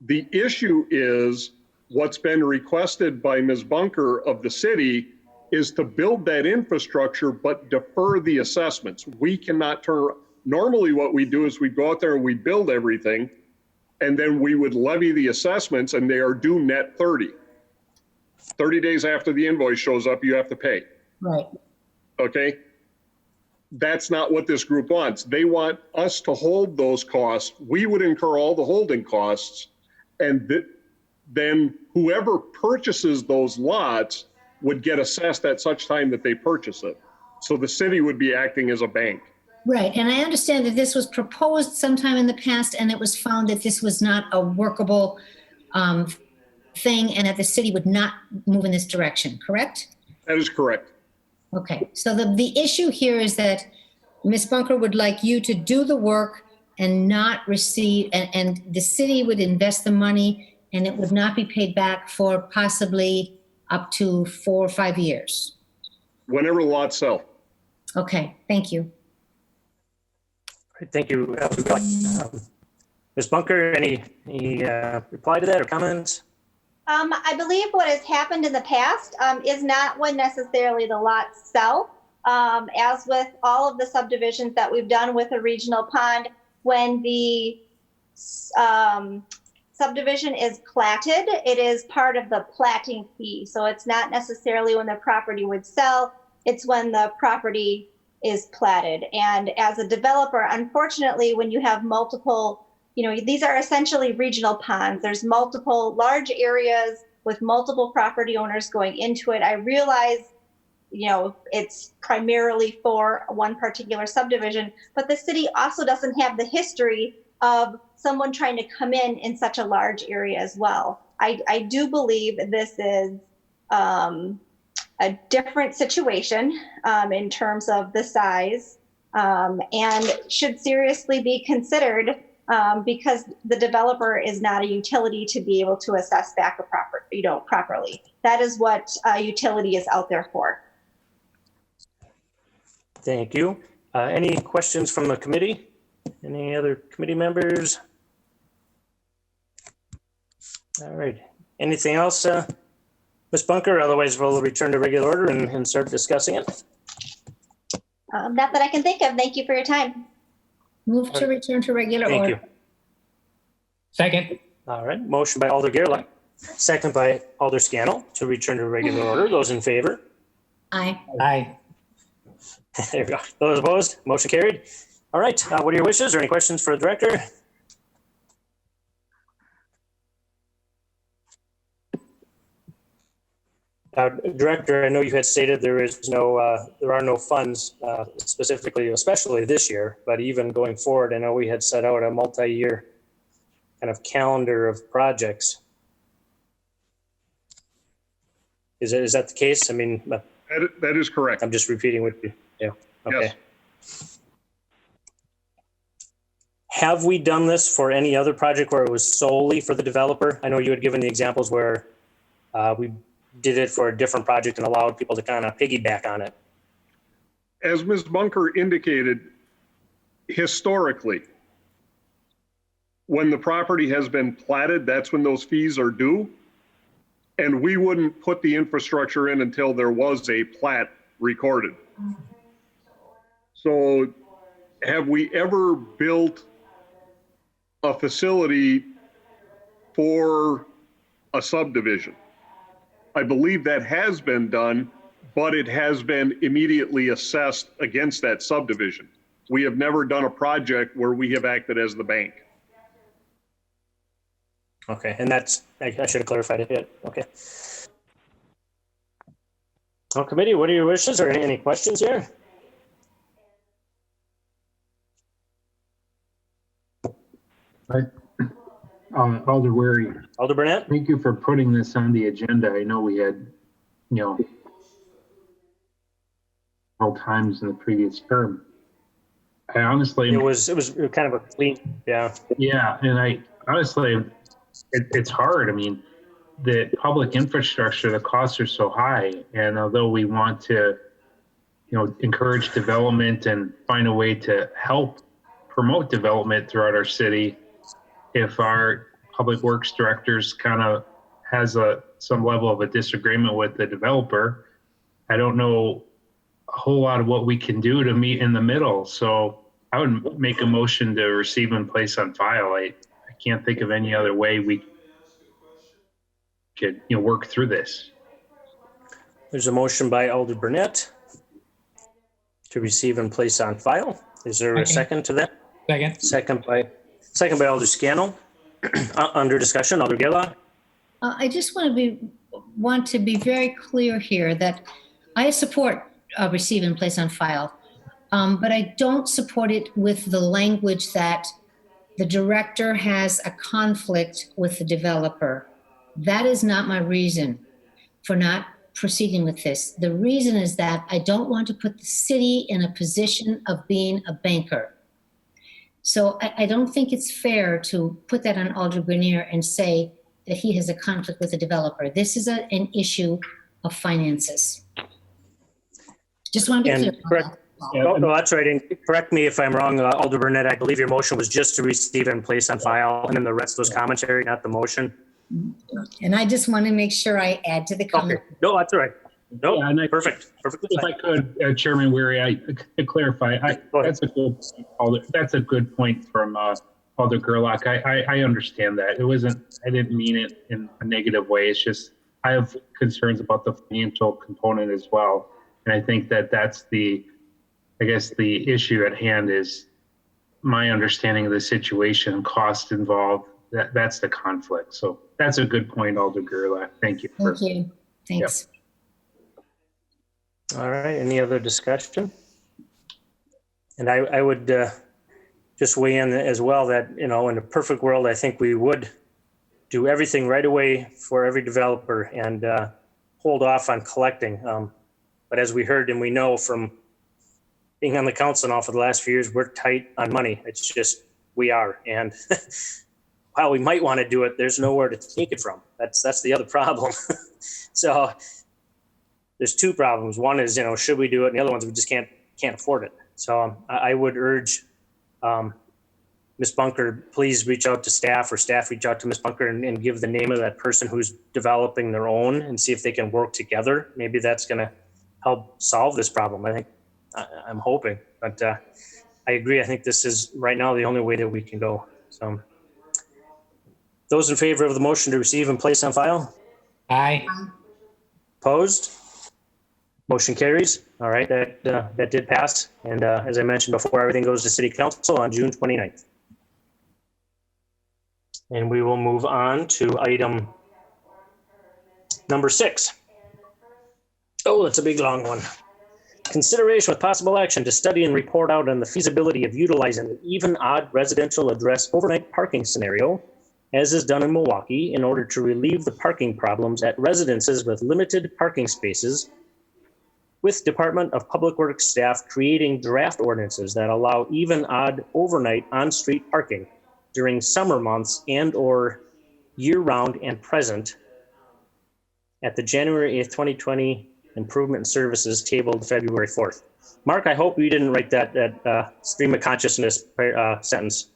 The issue is what's been requested by Ms. Bunker of the city is to build that infrastructure, but defer the assessments. We cannot turn, normally what we do is we go out there and we build everything, and then we would levy the assessments, and they are due net 30. 30 days after the invoice shows up, you have to pay. Right. Okay? That's not what this group wants. They want us to hold those costs. We would incur all the holding costs, and then whoever purchases those lots would get assessed at such time that they purchase it. So the city would be acting as a bank. Right, and I understand that this was proposed sometime in the past, and it was found that this was not a workable thing, and that the city would not move in this direction, correct? That is correct. Okay, so the issue here is that Ms. Bunker would like you to do the work and not receive, and the city would invest the money, and it would not be paid back for possibly up to 4 or 5 years. Whenever the lots sell. Okay, thank you. Thank you. Ms. Bunker, any reply to that or comments? I believe what has happened in the past is not when necessarily the lots sell. As with all of the subdivisions that we've done with a regional pond, when the subdivision is platted, it is part of the platting fee. So it's not necessarily when the property would sell, it's when the property is platted. And as a developer, unfortunately, when you have multiple these are essentially regional ponds. There's multiple large areas with multiple property owners going into it. I realize, it's primarily for one particular subdivision, but the city also doesn't have the history of someone trying to come in such a large area as well. I do believe this is a different situation in terms of the size and should seriously be considered because the developer is not a utility to be able to assess back properly. That is what a utility is out there for. Thank you. Any questions from the committee? Any other committee members? All right. Anything else, Ms. Bunker? Otherwise, we'll return to regular order and start discussing it. Not that I can think of. Thank you for your time. Move to return to regular Thank order. you. Second. All right. Motion by Alder Gerlach, second by Alder Scannell to return to regular order. Those in favor? Aye. Aye. There we go. Those opposed? Motion carried. All right. What are your wishes or any questions for the director? Director, I know you had stated there are no funds specifically, especially this year, but even going forward, I know we had set out a multi-year kind of calendar of projects. Is that the case? I mean, That is correct. I'm just repeating what you. Yeah. Okay. Yes. Have we done this for any other project where it was solely for the developer? I know you had given the examples where we did it for a different project and allowed people to kind of piggyback on it. As Ms. Bunker indicated, historically, when the property has been platted, that's when those fees are due. And we wouldn't put the infrastructure in until there was a plat recorded. So have we ever built a facility for a subdivision? I believe that has been done, but it has been immediately assessed against that subdivision. We have never done a project where we have acted as the bank. Okay, and I should have clarified it yet. Okay. Well, committee, what are your wishes or any questions here? Alder Weary, Alder Burnett? thank you for putting this on the agenda. I know we had, several times in the previous term. I honestly, It was kind of a clean, yeah. yeah, and I honestly, it's hard. I mean, the public infrastructure, the costs are so high, and although we want to, encourage development and find a way to help promote development throughout our city, if our public works directors kind of has some level of a disagreement with the developer, I don't know a whole lot of what we can do to meet in the middle. So I would make a motion to receive and place on file. I can't think of any other way we could work through this. There's a motion by Alder Burnett to receive and place on file. Is there a second to that? Second. Second by Alder Scannell. Under discussion, Alder Gerlach. I just want to be very clear here that I support receive and place on file, but I don't support it with the language that the director has a conflict with the developer. That is not my reason for not proceeding with this. The reason is that I don't want to put the city in a position of being a banker. So I don't think it's fair to put that on Alder Grenier and say that he has a conflict with the developer. This is an issue of finances. Just want to be clear. Correct. No, that's right. And correct me if I'm wrong, Alder Burnett. I believe your motion was just to receive and place on file, and then the rest was commentary, not the motion. And I just want to make sure I add to the comment. Okay. No, that's all right. No, Yeah, perfect. If I could, Chairman Weary, to clarify, that's a good point from Alder Gerlach. I understand that. I didn't mean it in a negative way. It's just, I have concerns about the financial component as well. And I think that's the issue at hand is my understanding of the situation, cost involved, that's the conflict. So that's a good point, Alder Gerlach. Thank you. Thank you. Thanks. All right, any other discussion? And I would just weigh in as well that, in a perfect world, I think we would do everything right away for every developer and hold off on collecting. But as we heard and we know from being on the council now for the last few years, we're tight on money. It's just, we are. And while we might want to do it, there's nowhere to take it from. That's the other problem. So there's two problems. One is, should we do it? And the other one's we just can't afford it. So I would urge Ms. Bunker, please reach out to staff or staff reach out to Ms. Bunker and give the name of that person who's developing their own and see if they can work together. Maybe that's going to help solve this problem. I'm hoping, but I agree. I think this is right now the only way that we can go. So those in favor of the motion to receive and place on file? Aye. Opposed? Motion carries. All right, that did pass. And as I mentioned before, everything goes to City Council on June 29th. And we will move on to item number 6. Oh, that's a big long one. Consideration with possible action to study and report out on the feasibility of utilizing the even-odd residential address overnight parking scenario, as is done in Milwaukee, in order to relieve the parking problems at residences with limited parking spaces, with Department of Public Works staff creating draft ordinances that allow even-odd overnight on-street parking during summer months and or year-round and present at the January 8th, 2020 Improvement and Services tabled February 4th. Mark, I hope you didn't write that stream of consciousness sentence.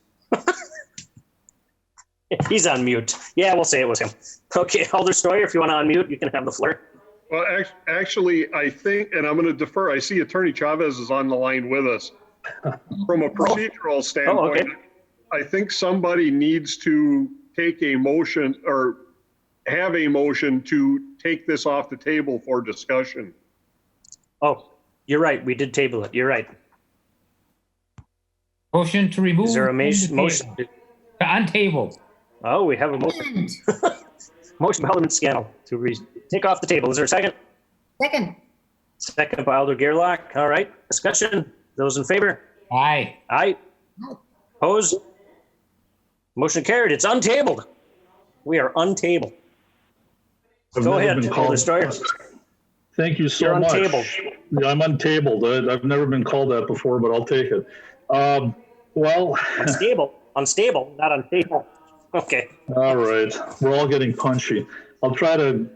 He's on mute. Yeah, we'll say it was him. Okay, Alder Steuer, if you want to unmute, you can have the floor. Well, actually, I think, and I'm going to defer, I see Attorney Chavez is on the line with us. From a procedural standpoint, okay. I think somebody needs to take a motion or have a motion to take this off the table for discussion. Oh, you're right. We did table it. You're right. Motion to remove. Is there a from the motion? table. To untable. Oh, we have a motion. Motion by Alderman Scannell to take off the table. Is there a second? Second. Second by Alder Gerlach. All right. Discussion. Those in favor? Aye. Aye. Opposed? Motion carried. It's untabled. We are untabled. Go ahead, Alder Steuer. Thank you so You're much. untabled. Yeah, I'm untabled. I've never been called that before, but I'll take it. Well, unstable, not untable. Okay. All right. We're all getting punchy. I'll try to.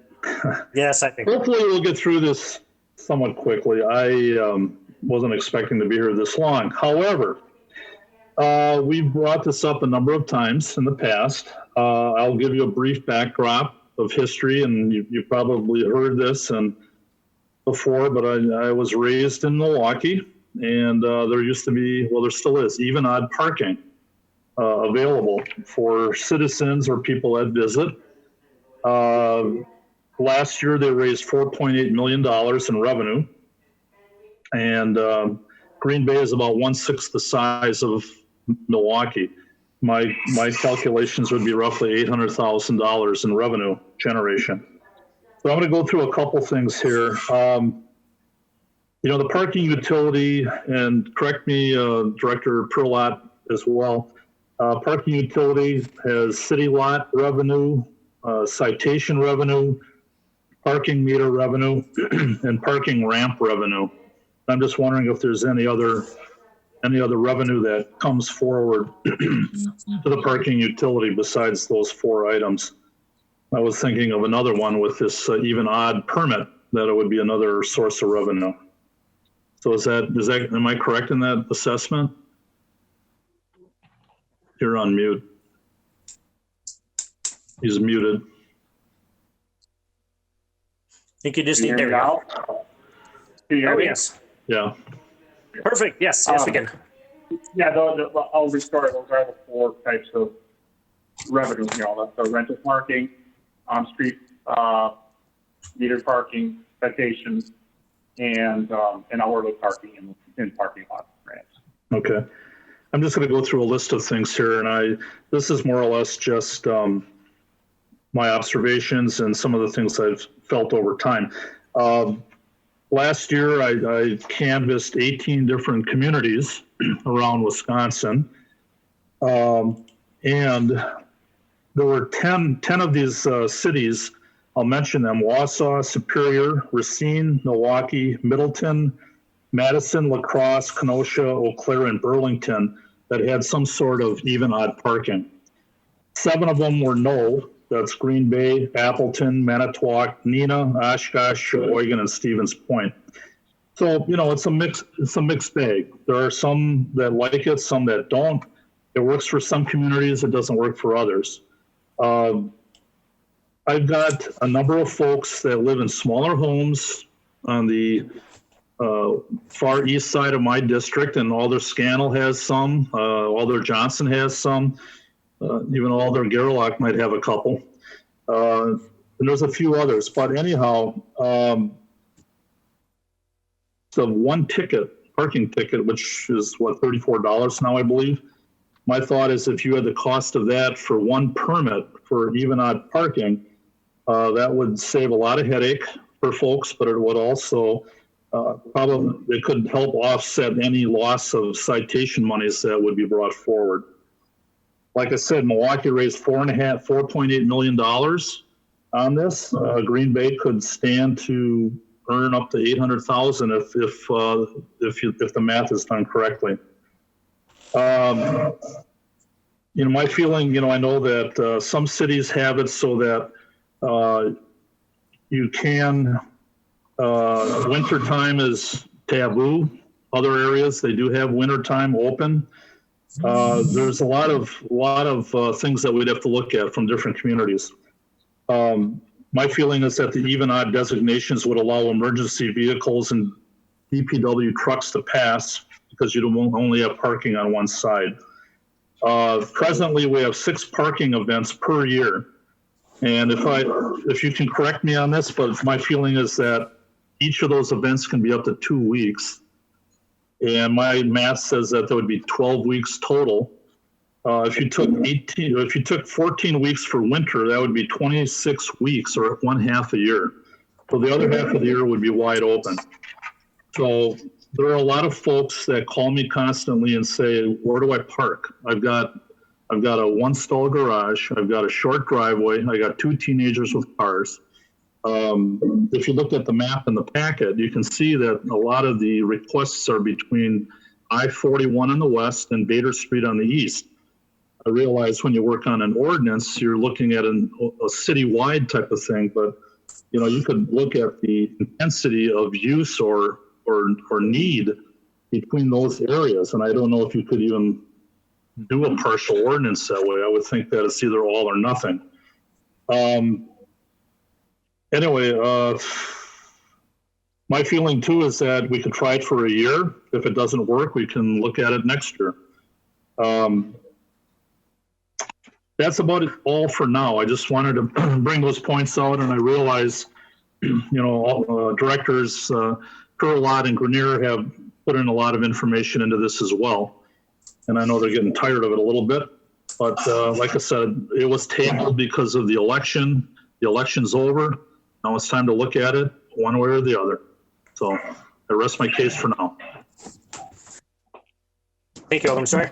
Yes, I think. Hopefully, we'll get through this somewhat quickly. I wasn't expecting to be here this long. However, we've brought this up a number of times in the past. I'll give you a brief backdrop of history, and you probably heard this and before, but I was raised in Milwaukee, and there used to be, well, there still is, even odd parking available for citizens or people that visit. Last year, they raised $4.8 million in revenue, and Green Bay is about 1/6 the size of Milwaukee. My calculations would be roughly $800,000 in revenue generation. So I'm going to go through a couple things here. The parking utility, and correct me, Director Perlott as well, parking utility has city lot revenue, citation revenue, parking meter revenue, and parking ramp revenue. I'm just wondering if there's any other revenue that comes forward to the parking utility besides those 4 items. I was thinking of another one with this even odd permit, that it would be another source of revenue. So am I correct in that assessment? You're on mute. He's muted. I think you just need to. Now? Can you hear me? Yes. Yeah. Perfect. Yes, we can. Yeah, I'll restore it. Those are the 4 types of revenue. That's the rental parking, on-street metered parking, citations, and hourly parking in parking lots. Ramps. Okay. I'm just going to go through a list of things here, and this is more or less just my observations and some of the things I've felt over time. Last year, I canvassed 18 different communities around Wisconsin, and there were 10 of these cities. I'll mention them: Wausau, Superior, Racine, Milwaukee, Middleton, Madison, La Crosse, Kenosha, Eau Claire, and Burlington that had some sort of even odd parking. 7 of them were no. That's Green Bay, Appleton, Manitowoc, Neenah, Oshkosh, Sheboygan, and Stevens Point. So, it's a mixed bag. There are some that like it, some that don't. It works for some communities, it doesn't work for others. I've got a number of folks that live in smaller homes on the far east side of my district, and Alder Scannell has some, Alder Johnson has some, even Alder Gerlach might have a couple. And there's a few others, but anyhow, so one parking ticket, which is $34 now, I believe. My thought is if you had the cost of that for one permit for even odd parking, that would save a lot of headache for folks, but it would also probably, it could help offset any loss of citation monies that would be brought forward. Like I said, Milwaukee raised $4.8 million on this. Green Bay could stand to earn up to $800,000 if the math is done correctly. My feeling, I know that some cities have it so that you can, wintertime is taboo. Other areas, they do have wintertime open. There's a lot of things that we'd have to look at from different communities. My feeling is that the even odd designations would allow emergency vehicles and DPW trucks to pass because you don't only have parking on one side. Presently, we have 6 parking events per year. And if you can correct me on this, but my feeling is that each of those events can be up to 2 weeks. And my math says that there would be 12 weeks total. If you took 14 weeks for winter, that would be 26 weeks, or 1/2 a year. So the other half of the year would be wide open. So there are a lot of folks that call me constantly and say, where do I park? I've got a 1-stall garage. I've got a short driveway. I got 2 teenagers with cars. If you look at the map in the packet, you can see that a lot of the requests are between I-41 on the west and Bader Street on the east. I realize when you work on an ordinance, you're looking at a citywide type of thing, but you could look at the intensity of use or need between those areas. And I don't know if you could even do a partial ordinance that way. I would think that it's either all or nothing. Anyway, my feeling too is that we could try it for a year. If it doesn't work, we can look at it next year. That's about it all for now. I just wanted to bring those points out, and I realize, directors Perlot and Grenier have put in a lot of information into this as well. And I know they're getting tired of it a little bit, but like I said, it was tabled because of the election. The election's over. Now it's time to look at it one way or the other. So I rest my case for now. Thank you, Alderman Sawyer.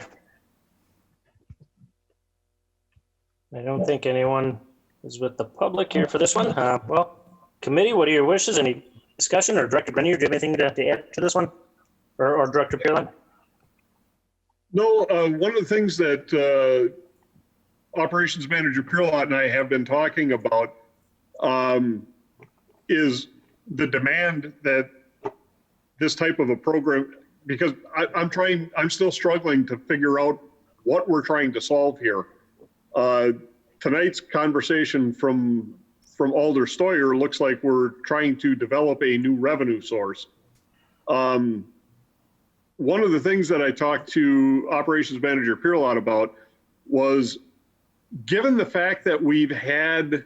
I don't think anyone is with the public here for this one. Well, committee, what are your wishes? Any discussion? Or Director Grenier, do you have anything to add to this one? Or Director Pierlot? No, one of the things that Operations Manager Pierlot and I have been talking about is the demand that this type of a program, because I'm still struggling to figure out what we're trying to solve here. Tonight's conversation from Alder Steuer looks like we're trying to develop a new revenue source. One of the things that I talked to Operations Manager Pierlot about was, given the fact that we've had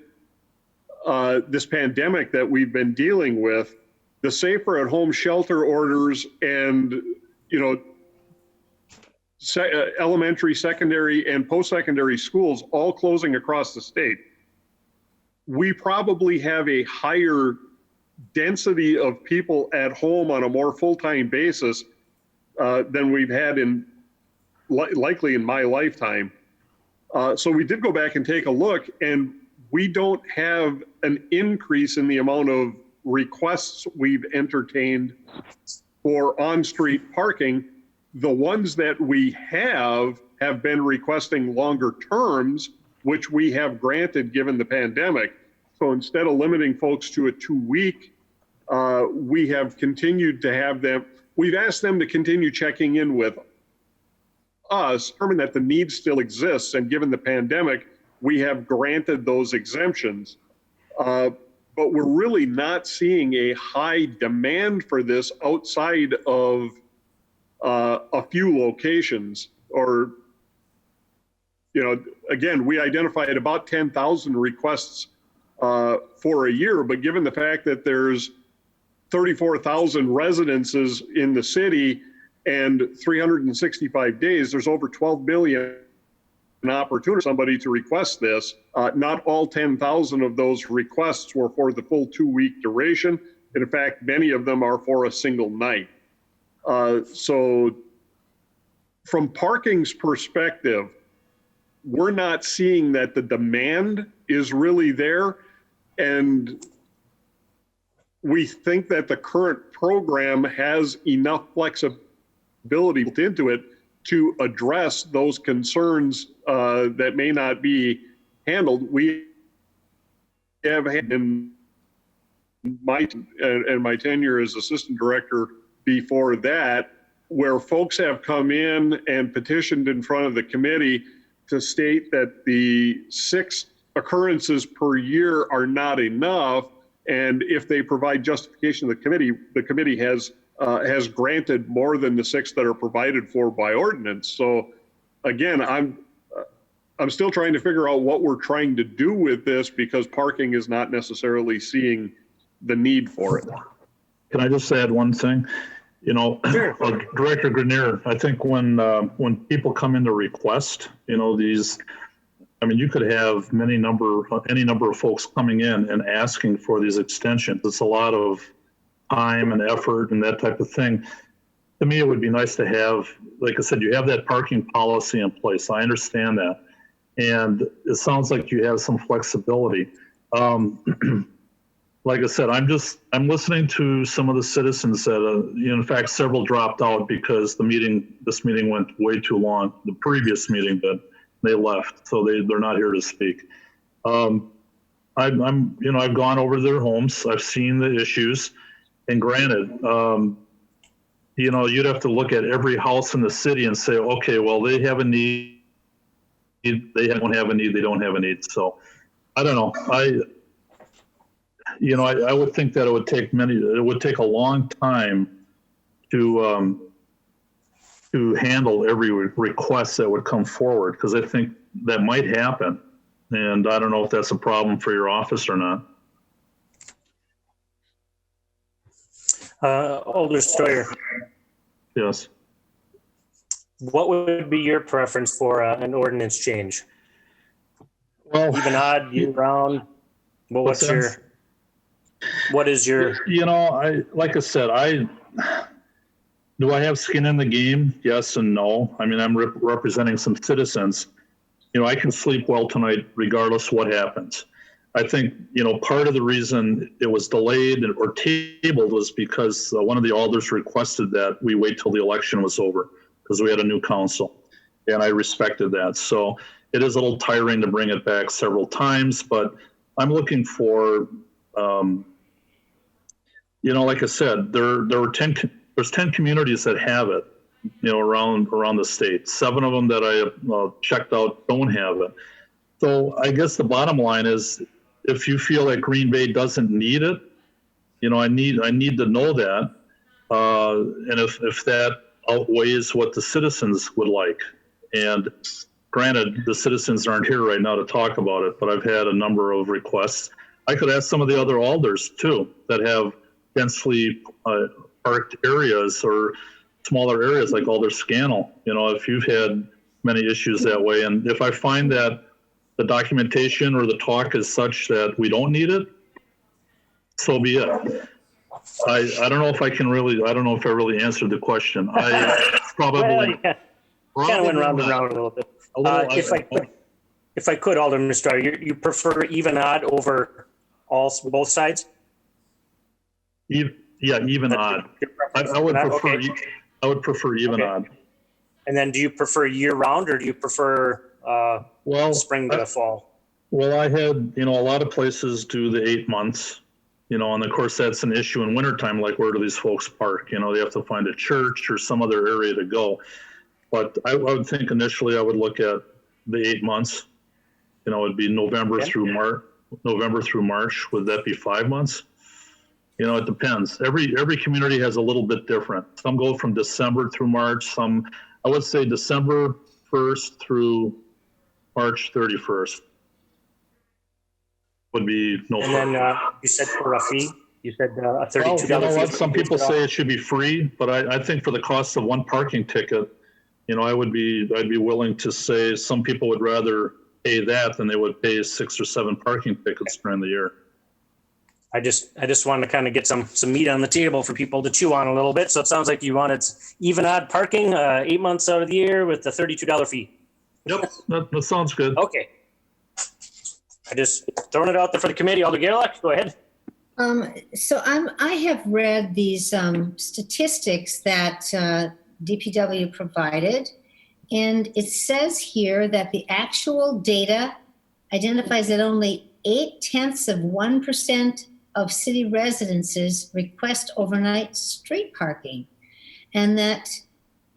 this pandemic that we've been dealing with, the safer at home shelter orders and, elementary, secondary, and post-secondary schools all closing across the state, we probably have a higher density of people at home on a more full-time basis than we've had likely in my lifetime. So we did go back and take a look, and we don't have an increase in the amount of requests we've entertained for on-street parking. The ones that we have been requesting longer terms, which we have granted given the pandemic. So instead of limiting folks to a 2-week, we have continued to have them, we've asked them to continue checking in with us, determine that the need still exists, and given the pandemic, we have granted those exemptions. But we're really not seeing a high demand for this outside of a few locations. Or, again, we identified about 10,000 requests for a year, but given the fact that there's 34,000 residences in the city and 365 days, there's over 12 billion opportunity for somebody to request this. Not all 10,000 of those requests were for the full 2-week duration. And in fact, many of them are for a single night. So from parking's perspective, we're not seeing that the demand is really there. And we think that the current program has enough flexibility built into it to address those concerns that may not be handled. We have had in my tenure as assistant director before that, where folks have come in and petitioned in front of the committee to state that the 6 occurrences per year are not enough. And if they provide justification to the committee has granted more than the 6 that are provided for by ordinance. So again, I'm still trying to figure out what we're trying to do with this, because parking is not necessarily seeing the need for it. Can I just add one thing? Sure. Director Grenier, I think when people come in to request, these, you could have any number of folks coming in and asking for these extensions. It's a lot of time and effort and that type of thing. To me, it would be nice to have, like I said, you have that parking policy in place. I understand that. And it sounds like you have some flexibility. Like I said, I'm listening to some of the citizens that, in fact, several dropped out because this meeting went way too long. The previous meeting that they left, so they're not here to speak. I've gone over their homes. I've seen the issues, and granted, you'd have to look at every house in the city and say, okay, well, they have a need. They don't have a need. They don't have a need. So I don't know. I would think that it would take a long time to handle every request that would come forward, because I think that might happen. And I don't know if that's a problem for your office or not. Alder Stoyer. Yes. What would be your preference for an ordinance change? Well, even odd, year round? What is your? Like I said, do I have skin in the game? Yes and no. I'm representing some citizens. I can sleep well tonight regardless what happens. I think, part of the reason it was delayed or tabled was because one of the alders requested that we wait till the election was over because we had a new council, and I respected that. So it is a little tiring to bring it back several times, but I'm looking for, like I said, there's 10 communities that have it, around the state. 7 of them that I have checked out don't have it. So I guess the bottom line is, if you feel that Green Bay doesn't need it, I need to know that, and if that outweighs what the citizens would like. And granted, the citizens aren't here right now to talk about it, but I've had a number of requests. I could ask some of the other alders too that have densely parked areas, or smaller areas like Alder Scannell, if you've had many issues that way. And if I find that the documentation or the talk is such that we don't need it, so be it. I don't know if I really answered the question. I probably Kind of went round and round a little bit. If I could, Alderman Starr, you prefer even odd over both sides? Even odd. I would prefer even odd. And then do you prefer year round or do you prefer spring to fall? Well, I had, a lot of places do the 8 months, and of course that's an issue in wintertime, like where do these folks park? They have to find a church or some other area to go. But I would think initially I would look at the 8 months. It'd be November through March. Would that be 5 months? It depends. Every community has a little bit different. Some go from December through March. Some, I would say December 1st through March 31st would be no. And then you said for a fee, you said a $32 fee. Some people say it should be free, but I think for the cost of one parking ticket, I'd be willing to say some people would rather pay that than they would pay 6 or 7 parking tickets during the year. I just wanted to kind of get some meat on the table for people to chew on a little bit. So it sounds like you wanted even odd parking 8 months out of the year with the $32 fee. Yep, that sounds good. Okay. I just throwing it out there for the committee. Alder Gerlach, go ahead. So I have read these statistics that DPW provided, and it says here that the actual data identifies that only 0.8% of city residences request overnight street parking, and that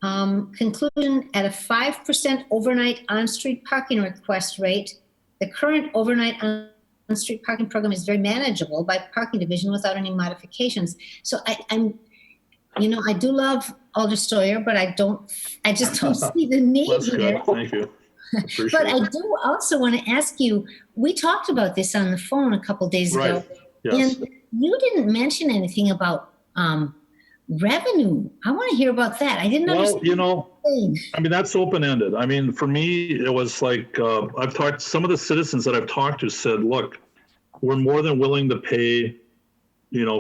conclusion at a 5% overnight on-street parking request rate, the current overnight on-street parking program is very manageable by parking division without any modifications. So I do love Alder Steuer, but I just don't see the need That's here. good. Thank you. But I do also want to ask you, we talked about this on the phone a couple days ago. Yes. And you didn't mention anything about revenue. I want to hear about that. I didn't understand. That's open-ended. For me, it was like, some of the citizens that I've talked to said, look, we're more than willing to pay,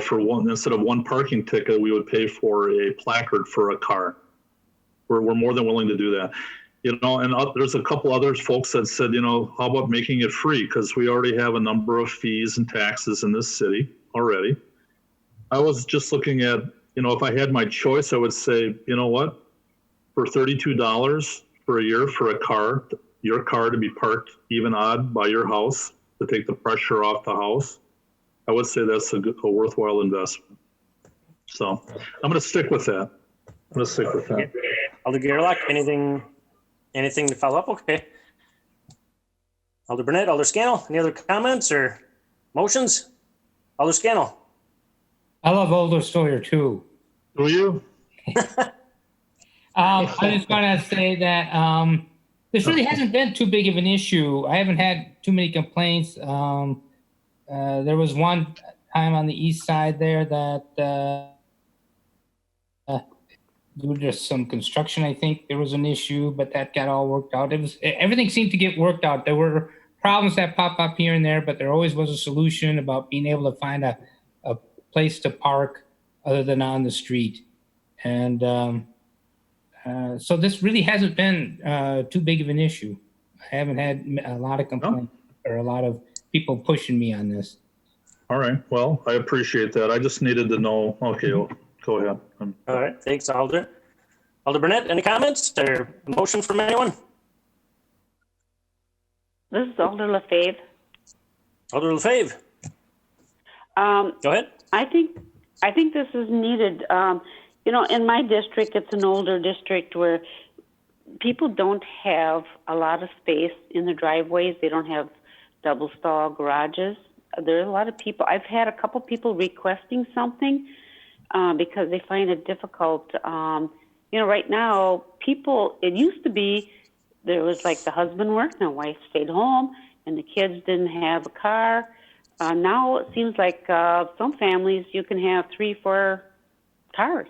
for one, instead of one parking ticket, we would pay for a placard for a car. We're more than willing to do that. And there's a couple other folks that said, how about making it free? Because we already have a number of fees and taxes in this city already. I was just looking at, if I had my choice, I would say, what? For $32 for a year for a car, your car to be parked even odd by your house to take the pressure off the house, I would say that's a worthwhile investment. So I'm going to stick with that. Alder Gerlach, anything to follow up? Okay. Alder Burnett, Alder Scannell, any other comments or motions? Alder Scannell. I love Alder Steuer too. Do you? I just want to say that this really hasn't been too big of an issue. I haven't had too many complaints. There was one time on the east side there that due to some construction, I think there was an issue, but that got all worked out. Everything seemed to get worked out. There were problems that pop up here and there, but there always was a solution about being able to find a place to park other than on the street. And so this really hasn't been too big of an issue. I haven't had a lot of complaints or a lot of people pushing me on this. All right. Well, I appreciate that. I just needed to know. Okay, go ahead. All right. Thanks, Alder. Alder Burnett, any comments or motion from anyone? This is Alder LaFave. Alder LaFave. Go ahead. I think this is needed. In my district, it's an older district where people don't have a lot of space in the driveways. They don't have double stall garages. There are a lot of people. I've had a couple people requesting something because they find it difficult. Right now, it used to be there was like the husband worked and the wife stayed home and the kids didn't have a car. Now it seems like some families you can have 3-4 cars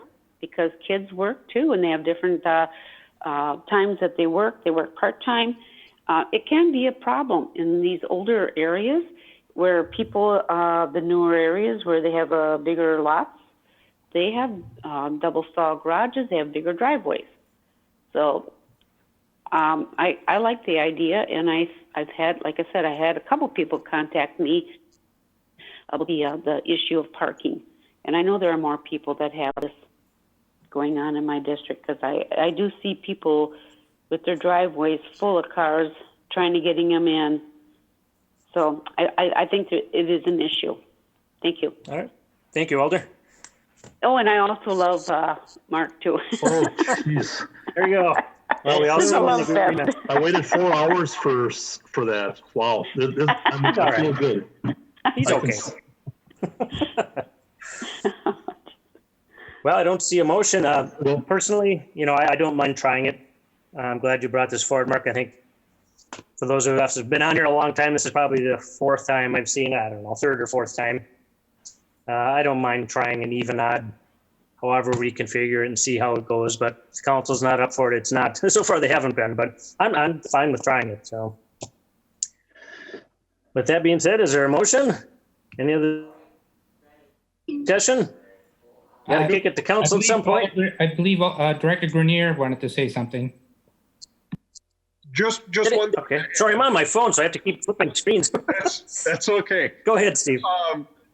because kids work too, and they have different times that they work. They work part-time. It can be a problem in these older areas where people, the newer areas where they have bigger lots, they have double stall garages, they have bigger driveways. So I like the idea, and I've had, like I said, I had a couple people contact me about the issue of parking. And I know there are more people that have this going on in my district, because I do see people with their driveways full of cars trying to getting them in. So I think that it is an issue. Thank you. All right. Thank you, Alder. Oh, and I also love Mark too. Oh, jeez. There you go. Well, we also love them. I waited 4 hours for that. Wow. I feel good. He's okay. Well, I don't see a motion. Personally, I don't mind trying it. I'm glad you brought this forward, Mark. I think for those of us who've been on here a long time, this is probably the fourth time I've seen it. I don't know, third or fourth time. I don't mind trying an even odd, however we configure it and see how it goes. But if the council's not up for it, it's not. So far, they haven't been. But I'm fine with trying it. So, with that being said, is there a motion? Any other discussion? Got to kick it to council at some point. I believe Director Grenier wanted to say something. Just one. Okay. Sorry, I'm on my phone, so I have to keep flipping screens. That's okay. Go ahead, Steve.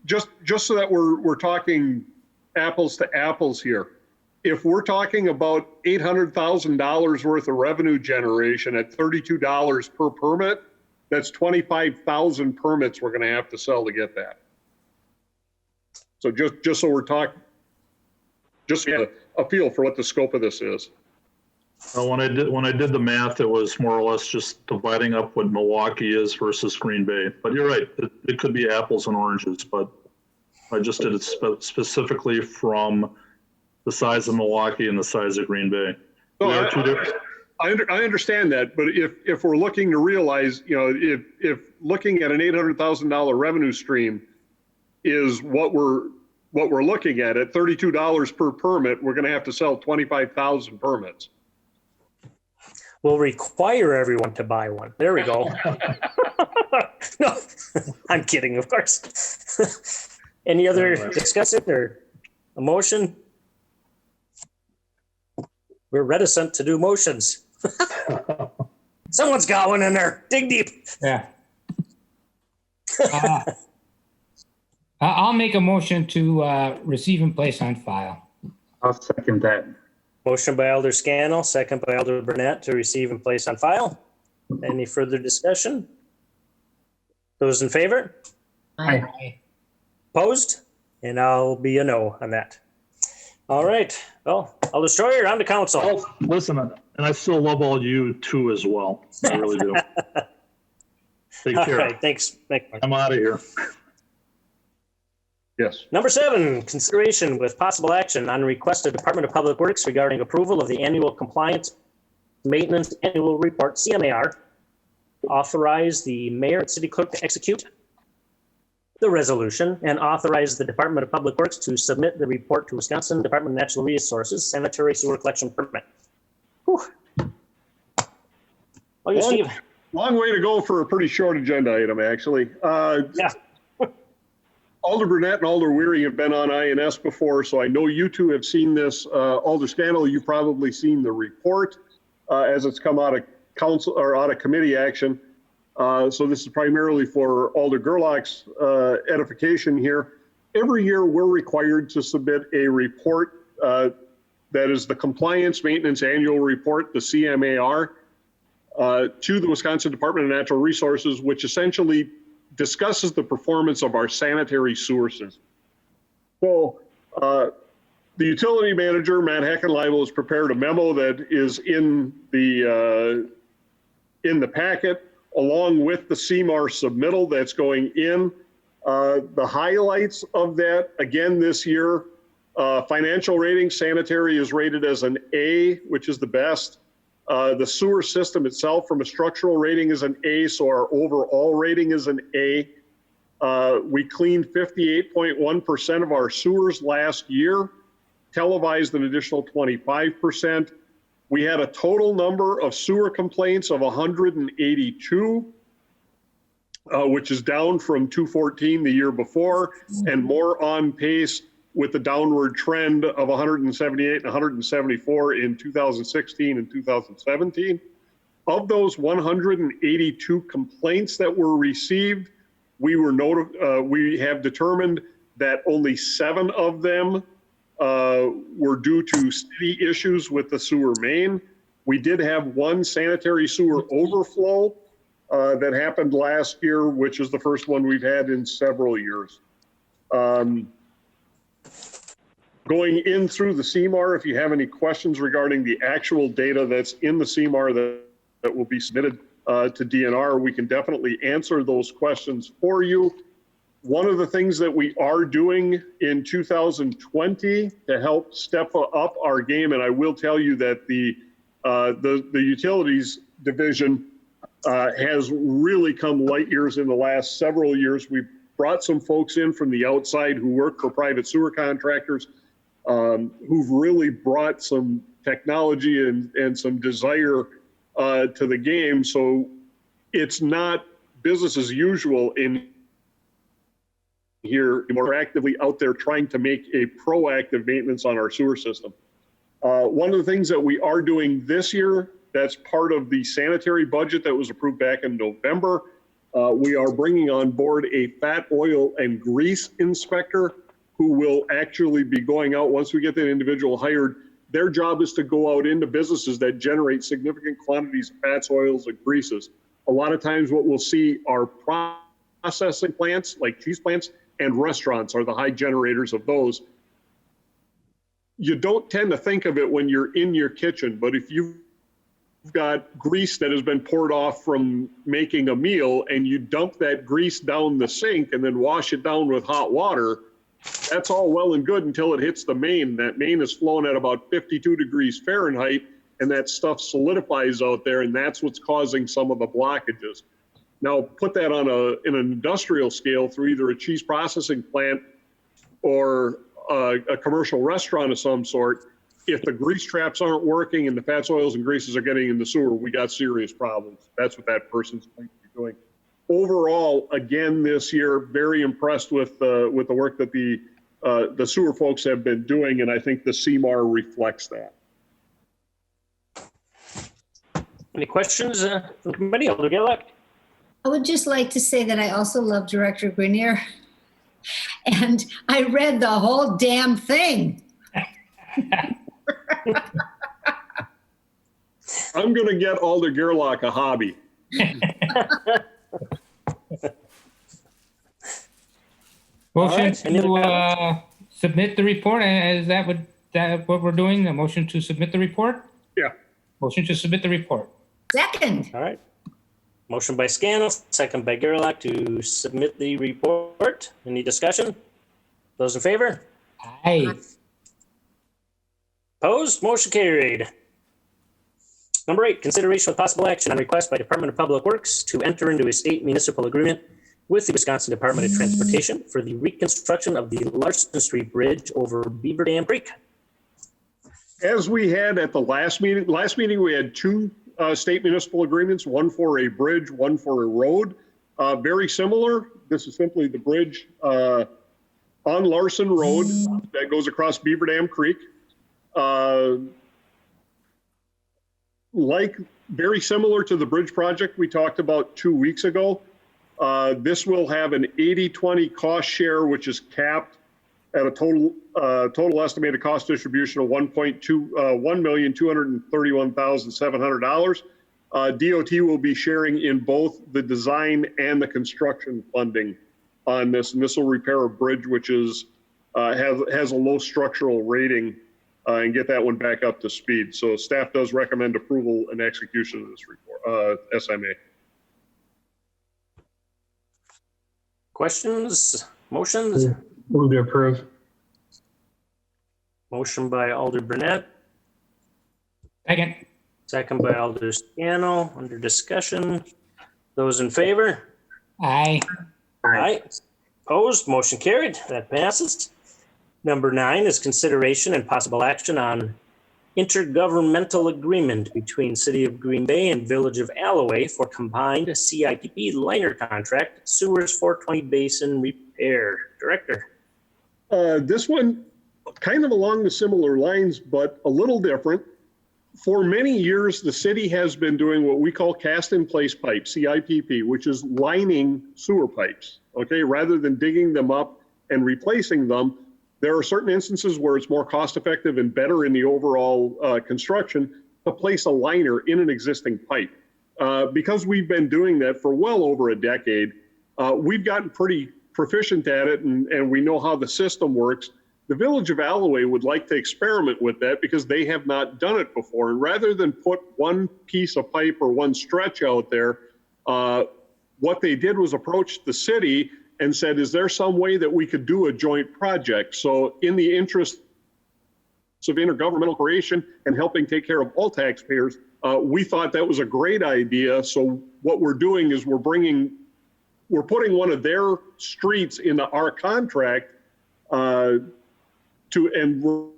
Just so that we're talking apples to apples here. If we're talking about $800,000 worth of revenue generation at $32 per permit, that's 25,000 permits we're going to have to sell to get that. So just so we're talking, just get a feel for what the scope of this is. When I did the math, it was more or less just dividing up what Milwaukee is versus Green Bay. But you're right, it could be apples and oranges, but I just did it specifically from the size of Milwaukee and the size of Green Bay. I understand that, but if we're looking to realize, if looking at an $800,000 revenue stream is what we're looking at $32 per permit, we're going to have to sell 25,000 permits. We'll require everyone to buy one. There we go. No, I'm kidding, of course. Any other discussion or a motion? We're reticent to do motions. Someone's got one in there. Dig deep. Yeah. I'll make a motion to receive and place on file. I'll second that. Motion by Alder Scannell, second by Alder Burnett to receive and place on file. Any further discussion? Those in favor? Aye. Opposed? And I'll be a no on that. All right. Well, Alder Stroyer, on to council. Oh, listen, and I still love all you too as well. I really do. Take care. All right. Thanks. I'm out of here. Yes. Number 7, consideration with possible action on request of Department of Public Works regarding approval of the annual compliance maintenance annual report, CMAR. Authorize the mayor and city clerk to execute the resolution and authorize the Department of Public Works to submit the report to Wisconsin Department of Natural Resources sanitary sewer collection permit. Whew. Oh, you, Steve. Long way to go for a pretty short agenda item, actually. Yeah. Alder Burnett and Alder Weary have been on INS before, so I know you two have seen this. Alder Scannell, you've probably seen the report as it's come out of council or out of committee action. So this is primarily for Alder Gerlach's edification here. Every year we're required to submit a report that is the Compliance Maintenance Annual Report, the CMAR, to the Wisconsin Department of Natural Resources, which essentially discusses the performance of our sanitary sewer system. So the utility manager, Matt Heckenleibel, has prepared a memo that is in the packet, along with the CMAR submittal that's going in. The highlights of that, again, this year, financial rating, sanitary is rated as an A, which is the best. The sewer system itself from a structural rating is an A, so our overall rating is an A. We cleaned 58.1% of our sewers last year. televised an additional 25%. We had a total number of sewer complaints of 182, which is down from 214 the year before, and more on pace with the downward trend of 178 and 174 in 2016 and 2017. Of those 182 complaints that were received, we have determined that only 7 of them were due to city issues with the sewer main. We did have one sanitary sewer overflow that happened last year, which is the first one we've had in several years. Going in through the CMAR, if you have any questions regarding the actual data that's in the CMAR that will be submitted to DNR, we can definitely answer those questions for you. One of the things that we are doing in 2020 to help step up our game, and I will tell you that the utilities division has really come light years in the last several years. We've brought some folks in from the outside who work for private sewer contractors, who've really brought some technology and some desire to the game. So it's not business as usual in here. We're actively out there trying to make a proactive maintenance on our sewer system. One of the things that we are doing this year, that's part of the sanitary budget that was approved back in November, we are bringing on board a fat, oil, and grease inspector who will actually be going out once we get that individual hired. Their job is to go out into businesses that generate significant quantities of fats, oils, and greases. A lot of times what we'll see are processing plants like cheese plants, and restaurants are the high generators of those. You don't tend to think of it when you're in your kitchen, but if you've got grease that has been poured off from making a meal and you dump that grease down the sink and then wash it down with hot water, that's all well and good until it hits the main. That main is flowing at about 52 degrees Fahrenheit, and that stuff solidifies out there, and that's what's causing some of the blockages. Now, put that on in an industrial scale through either a cheese processing plant or a commercial restaurant of some sort. If the grease traps aren't working and the fats, oils, and greases are getting in the sewer, we got serious problems. That's what that person's going to be doing. Overall, again, this year, very impressed with the work that the sewer folks have been doing, and I think the CMAR reflects that. Any questions from the committee? Alder Gillick? I would just like to say that I also love Director Grenier, and I read the whole damn thing. I'm going to get Alder Gerlach a hobby. Motion to submit the report. Is that what we're doing? A motion to submit the report? Yeah. Motion to submit the report. Second. All right. Motion by Scannell, second by Gerlach to submit the report. Any discussion? Those in favor? Aye. Opposed? Motion carried. Number 8, consideration with possible action on request by Department of Public Works to enter into a state municipal agreement with the Wisconsin Department of Transportation for the reconstruction of the Larson Street Bridge over Beaver Dam Creek. As we had at the last meeting we had 2 state municipal agreements, one for a bridge, one for a road. Very similar. This is simply the bridge on Larson Road that goes across Beaver Dam Creek. Very similar to the bridge project we talked about 2 weeks ago. This will have an 80-20 cost share, which is capped at a total estimated cost distribution of $1,231,700. DOT will be sharing in both the design and the construction funding on this, and this will repair a bridge which is has a low structural rating and get that one back up to speed. So staff does recommend approval and execution of this report, SMA. Questions? Motions? Move to approve. Motion by Alder Burnett, Second. second by Alder Scannell. Under discussion. Those in favor? Aye. Aye. Opposed? Motion carried. That passes. Number 9 is consideration and possible action on intergovernmental agreement between City of Green Bay and Village of Alloway for combined CIPP liner contract, sewers 420 basin repair. Director. This one, kind of along the similar lines, but a little different. For many years, the city has been doing what we call cast-in-place pipe, CIPP, which is lining sewer pipes, okay? Rather than digging them up and replacing them, there are certain instances where it's more cost-effective and better in the overall construction to place a liner in an existing pipe. Because we've been doing that for well over a decade, we've gotten pretty proficient at it, and we know how the system works. The Village of Alloway would like to experiment with that because they have not done it before. And rather than put one piece of pipe or one stretch out there, what they did was approach the city and said, is there some way that we could do a joint project? So in the interest of intergovernmental cooperation and helping take care of all taxpayers, we thought that was a great idea. So what we're doing is we're putting one of their streets into our contract, and we're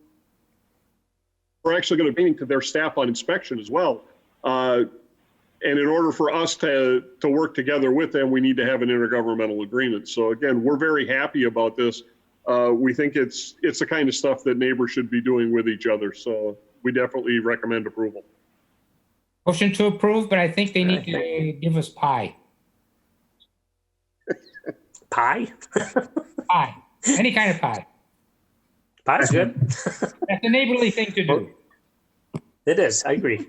actually going to be paying to their staff on inspection as well. And in order for us to work together with them, we need to have an intergovernmental agreement. So again, we're very happy about this. We think it's the kind of stuff that neighbors should be doing with each other. So we definitely recommend approval. Motion to approve, but I think they need to give us pie. Pie? Pie. Any kind of pie. Pie's good. That's a neighborly thing to do. It is, I agree.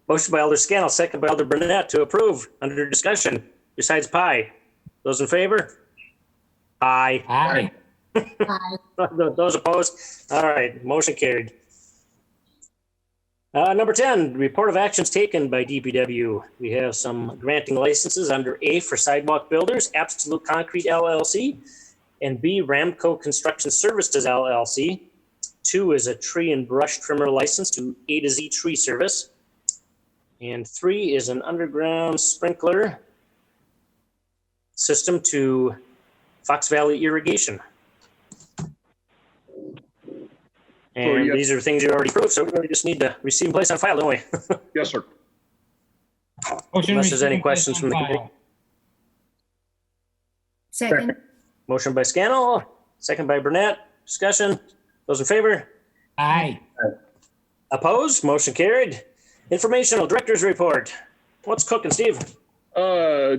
Motion by Alder Scannell, second by Alder Burnett to approve. Under discussion, besides pie. Those in favor? Aye. Aye. Those opposed? All right, motion carried. Number 10, report of actions taken by DPW. We have some granting licenses under A for sidewalk builders, Absolute Concrete LLC, and B, Ramco Construction Services LLC. 2 is a tree and brush trimmer license to A to Z Tree Service. And 3 is an underground sprinkler system to Fox Valley Irrigation. And yes. These are things you already approved, so we really just need to receive and place on file, don't we? Yes, sir. Unless there's any questions from the committee. Second. Motion by Scannell, second by Burnett. Discussion. Those in favor? Aye. Opposed? Motion carried. Informational Director's Report. What's cooking, Steve?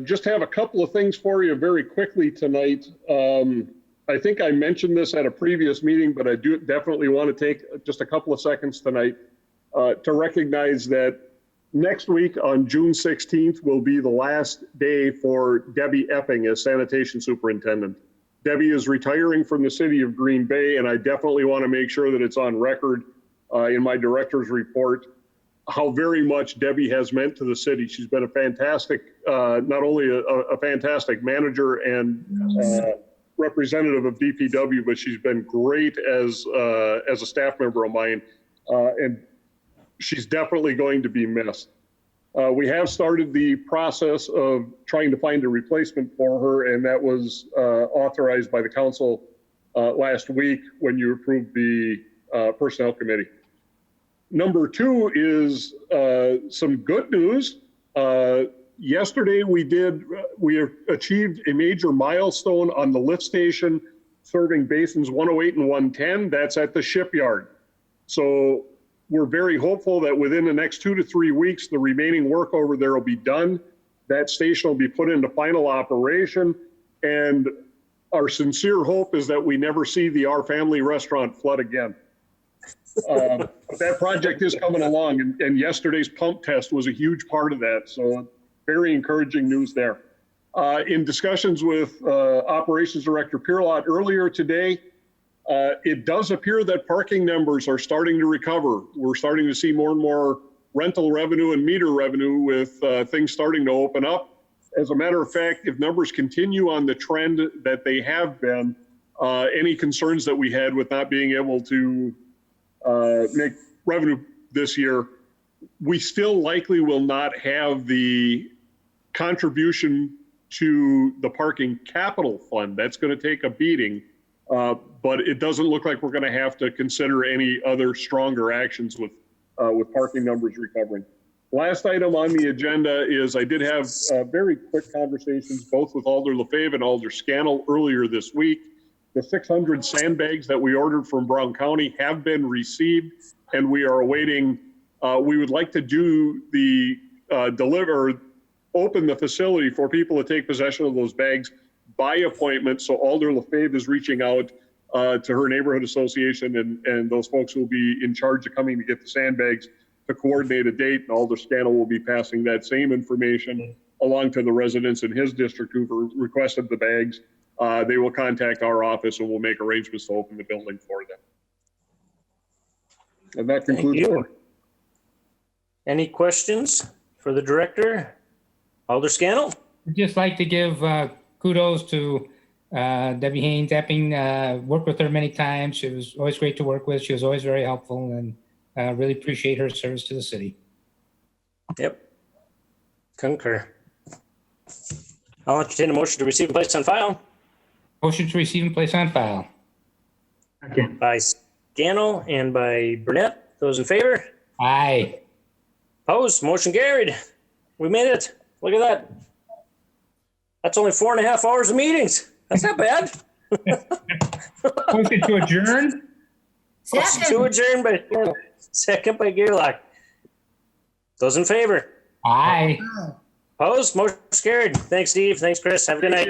Just have a couple of things for you very quickly tonight. I think I mentioned this at a previous meeting, but I do definitely want to take just a couple of seconds tonight to recognize that next week on June 16th will be the last day for Debbie Epping as sanitation superintendent. Debbie is retiring from the city of Green Bay, and I definitely want to make sure that it's on record in my director's report how very much Debbie has meant to the city. She's been a fantastic, not only a fantastic manager and representative of DPW, but she's been great as a staff member of mine, and she's definitely going to be missed. We have started the process of trying to find a replacement for her, and that was authorized by the council last week when you approved the personnel committee. Number 2 is some good news. Yesterday we achieved a major milestone on the lift station serving basins 108 and 110. That's at the shipyard. So we're very hopeful that within the next 2 to 3 weeks, the remaining work over there will be done. That station will be put into final operation. And our sincere hope is that we never see the Our Family restaurant flood again. That project is coming along, and yesterday's pump test was a huge part of that. So very encouraging news there. In discussions with Operations Director Pirlot earlier today, it does appear that parking numbers are starting to recover. We're starting to see more and more rental revenue and meter revenue with things starting to open up. As a matter of fact, if numbers continue on the trend that they have been, any concerns that we had with not being able to make revenue this year, we still likely will not have the contribution to the parking capital fund. That's going to take a beating. But it doesn't look like we're going to have to consider any other stronger actions with parking numbers recovering. Last item on the agenda is I did have very quick conversations both with Alder LaFave and Alder Scannell earlier this week. The 600 sandbags that we ordered from Brown County have been received, and we are awaiting. We would like to do the open the facility for people to take possession of those bags by appointment. So Alder LaFave is reaching out to her neighborhood association and those folks who will be in charge of coming to get the sandbags to coordinate a date. And Alder Scannell will be passing that same information along to the residents in his district who've requested the bags. They will contact our office and we'll make arrangements to open the building for them. And that concludes. Thank you. Any questions for the director? Alder Scannell? I'd just like to give kudos to Debbie Haynes Epping. Worked with her many times. She was always great to work with. She was always very helpful, and really appreciate her service to the city. Yep. Concur. I'll entertain a motion to receive and place on file. Motion to receive and place on file. Second. By Scannell and by Burnett. Those in favor? Aye. Opposed? Motion carried. We made it. Look at that. That's only 4.5 hours of meetings. That's not bad. Motion to adjourn. Motion to adjourn by Scannell. Second by Gerlach. Those in favor? Aye. Opposed? Motion carried. Thanks, Steve. Thanks, Chris. Have a good night.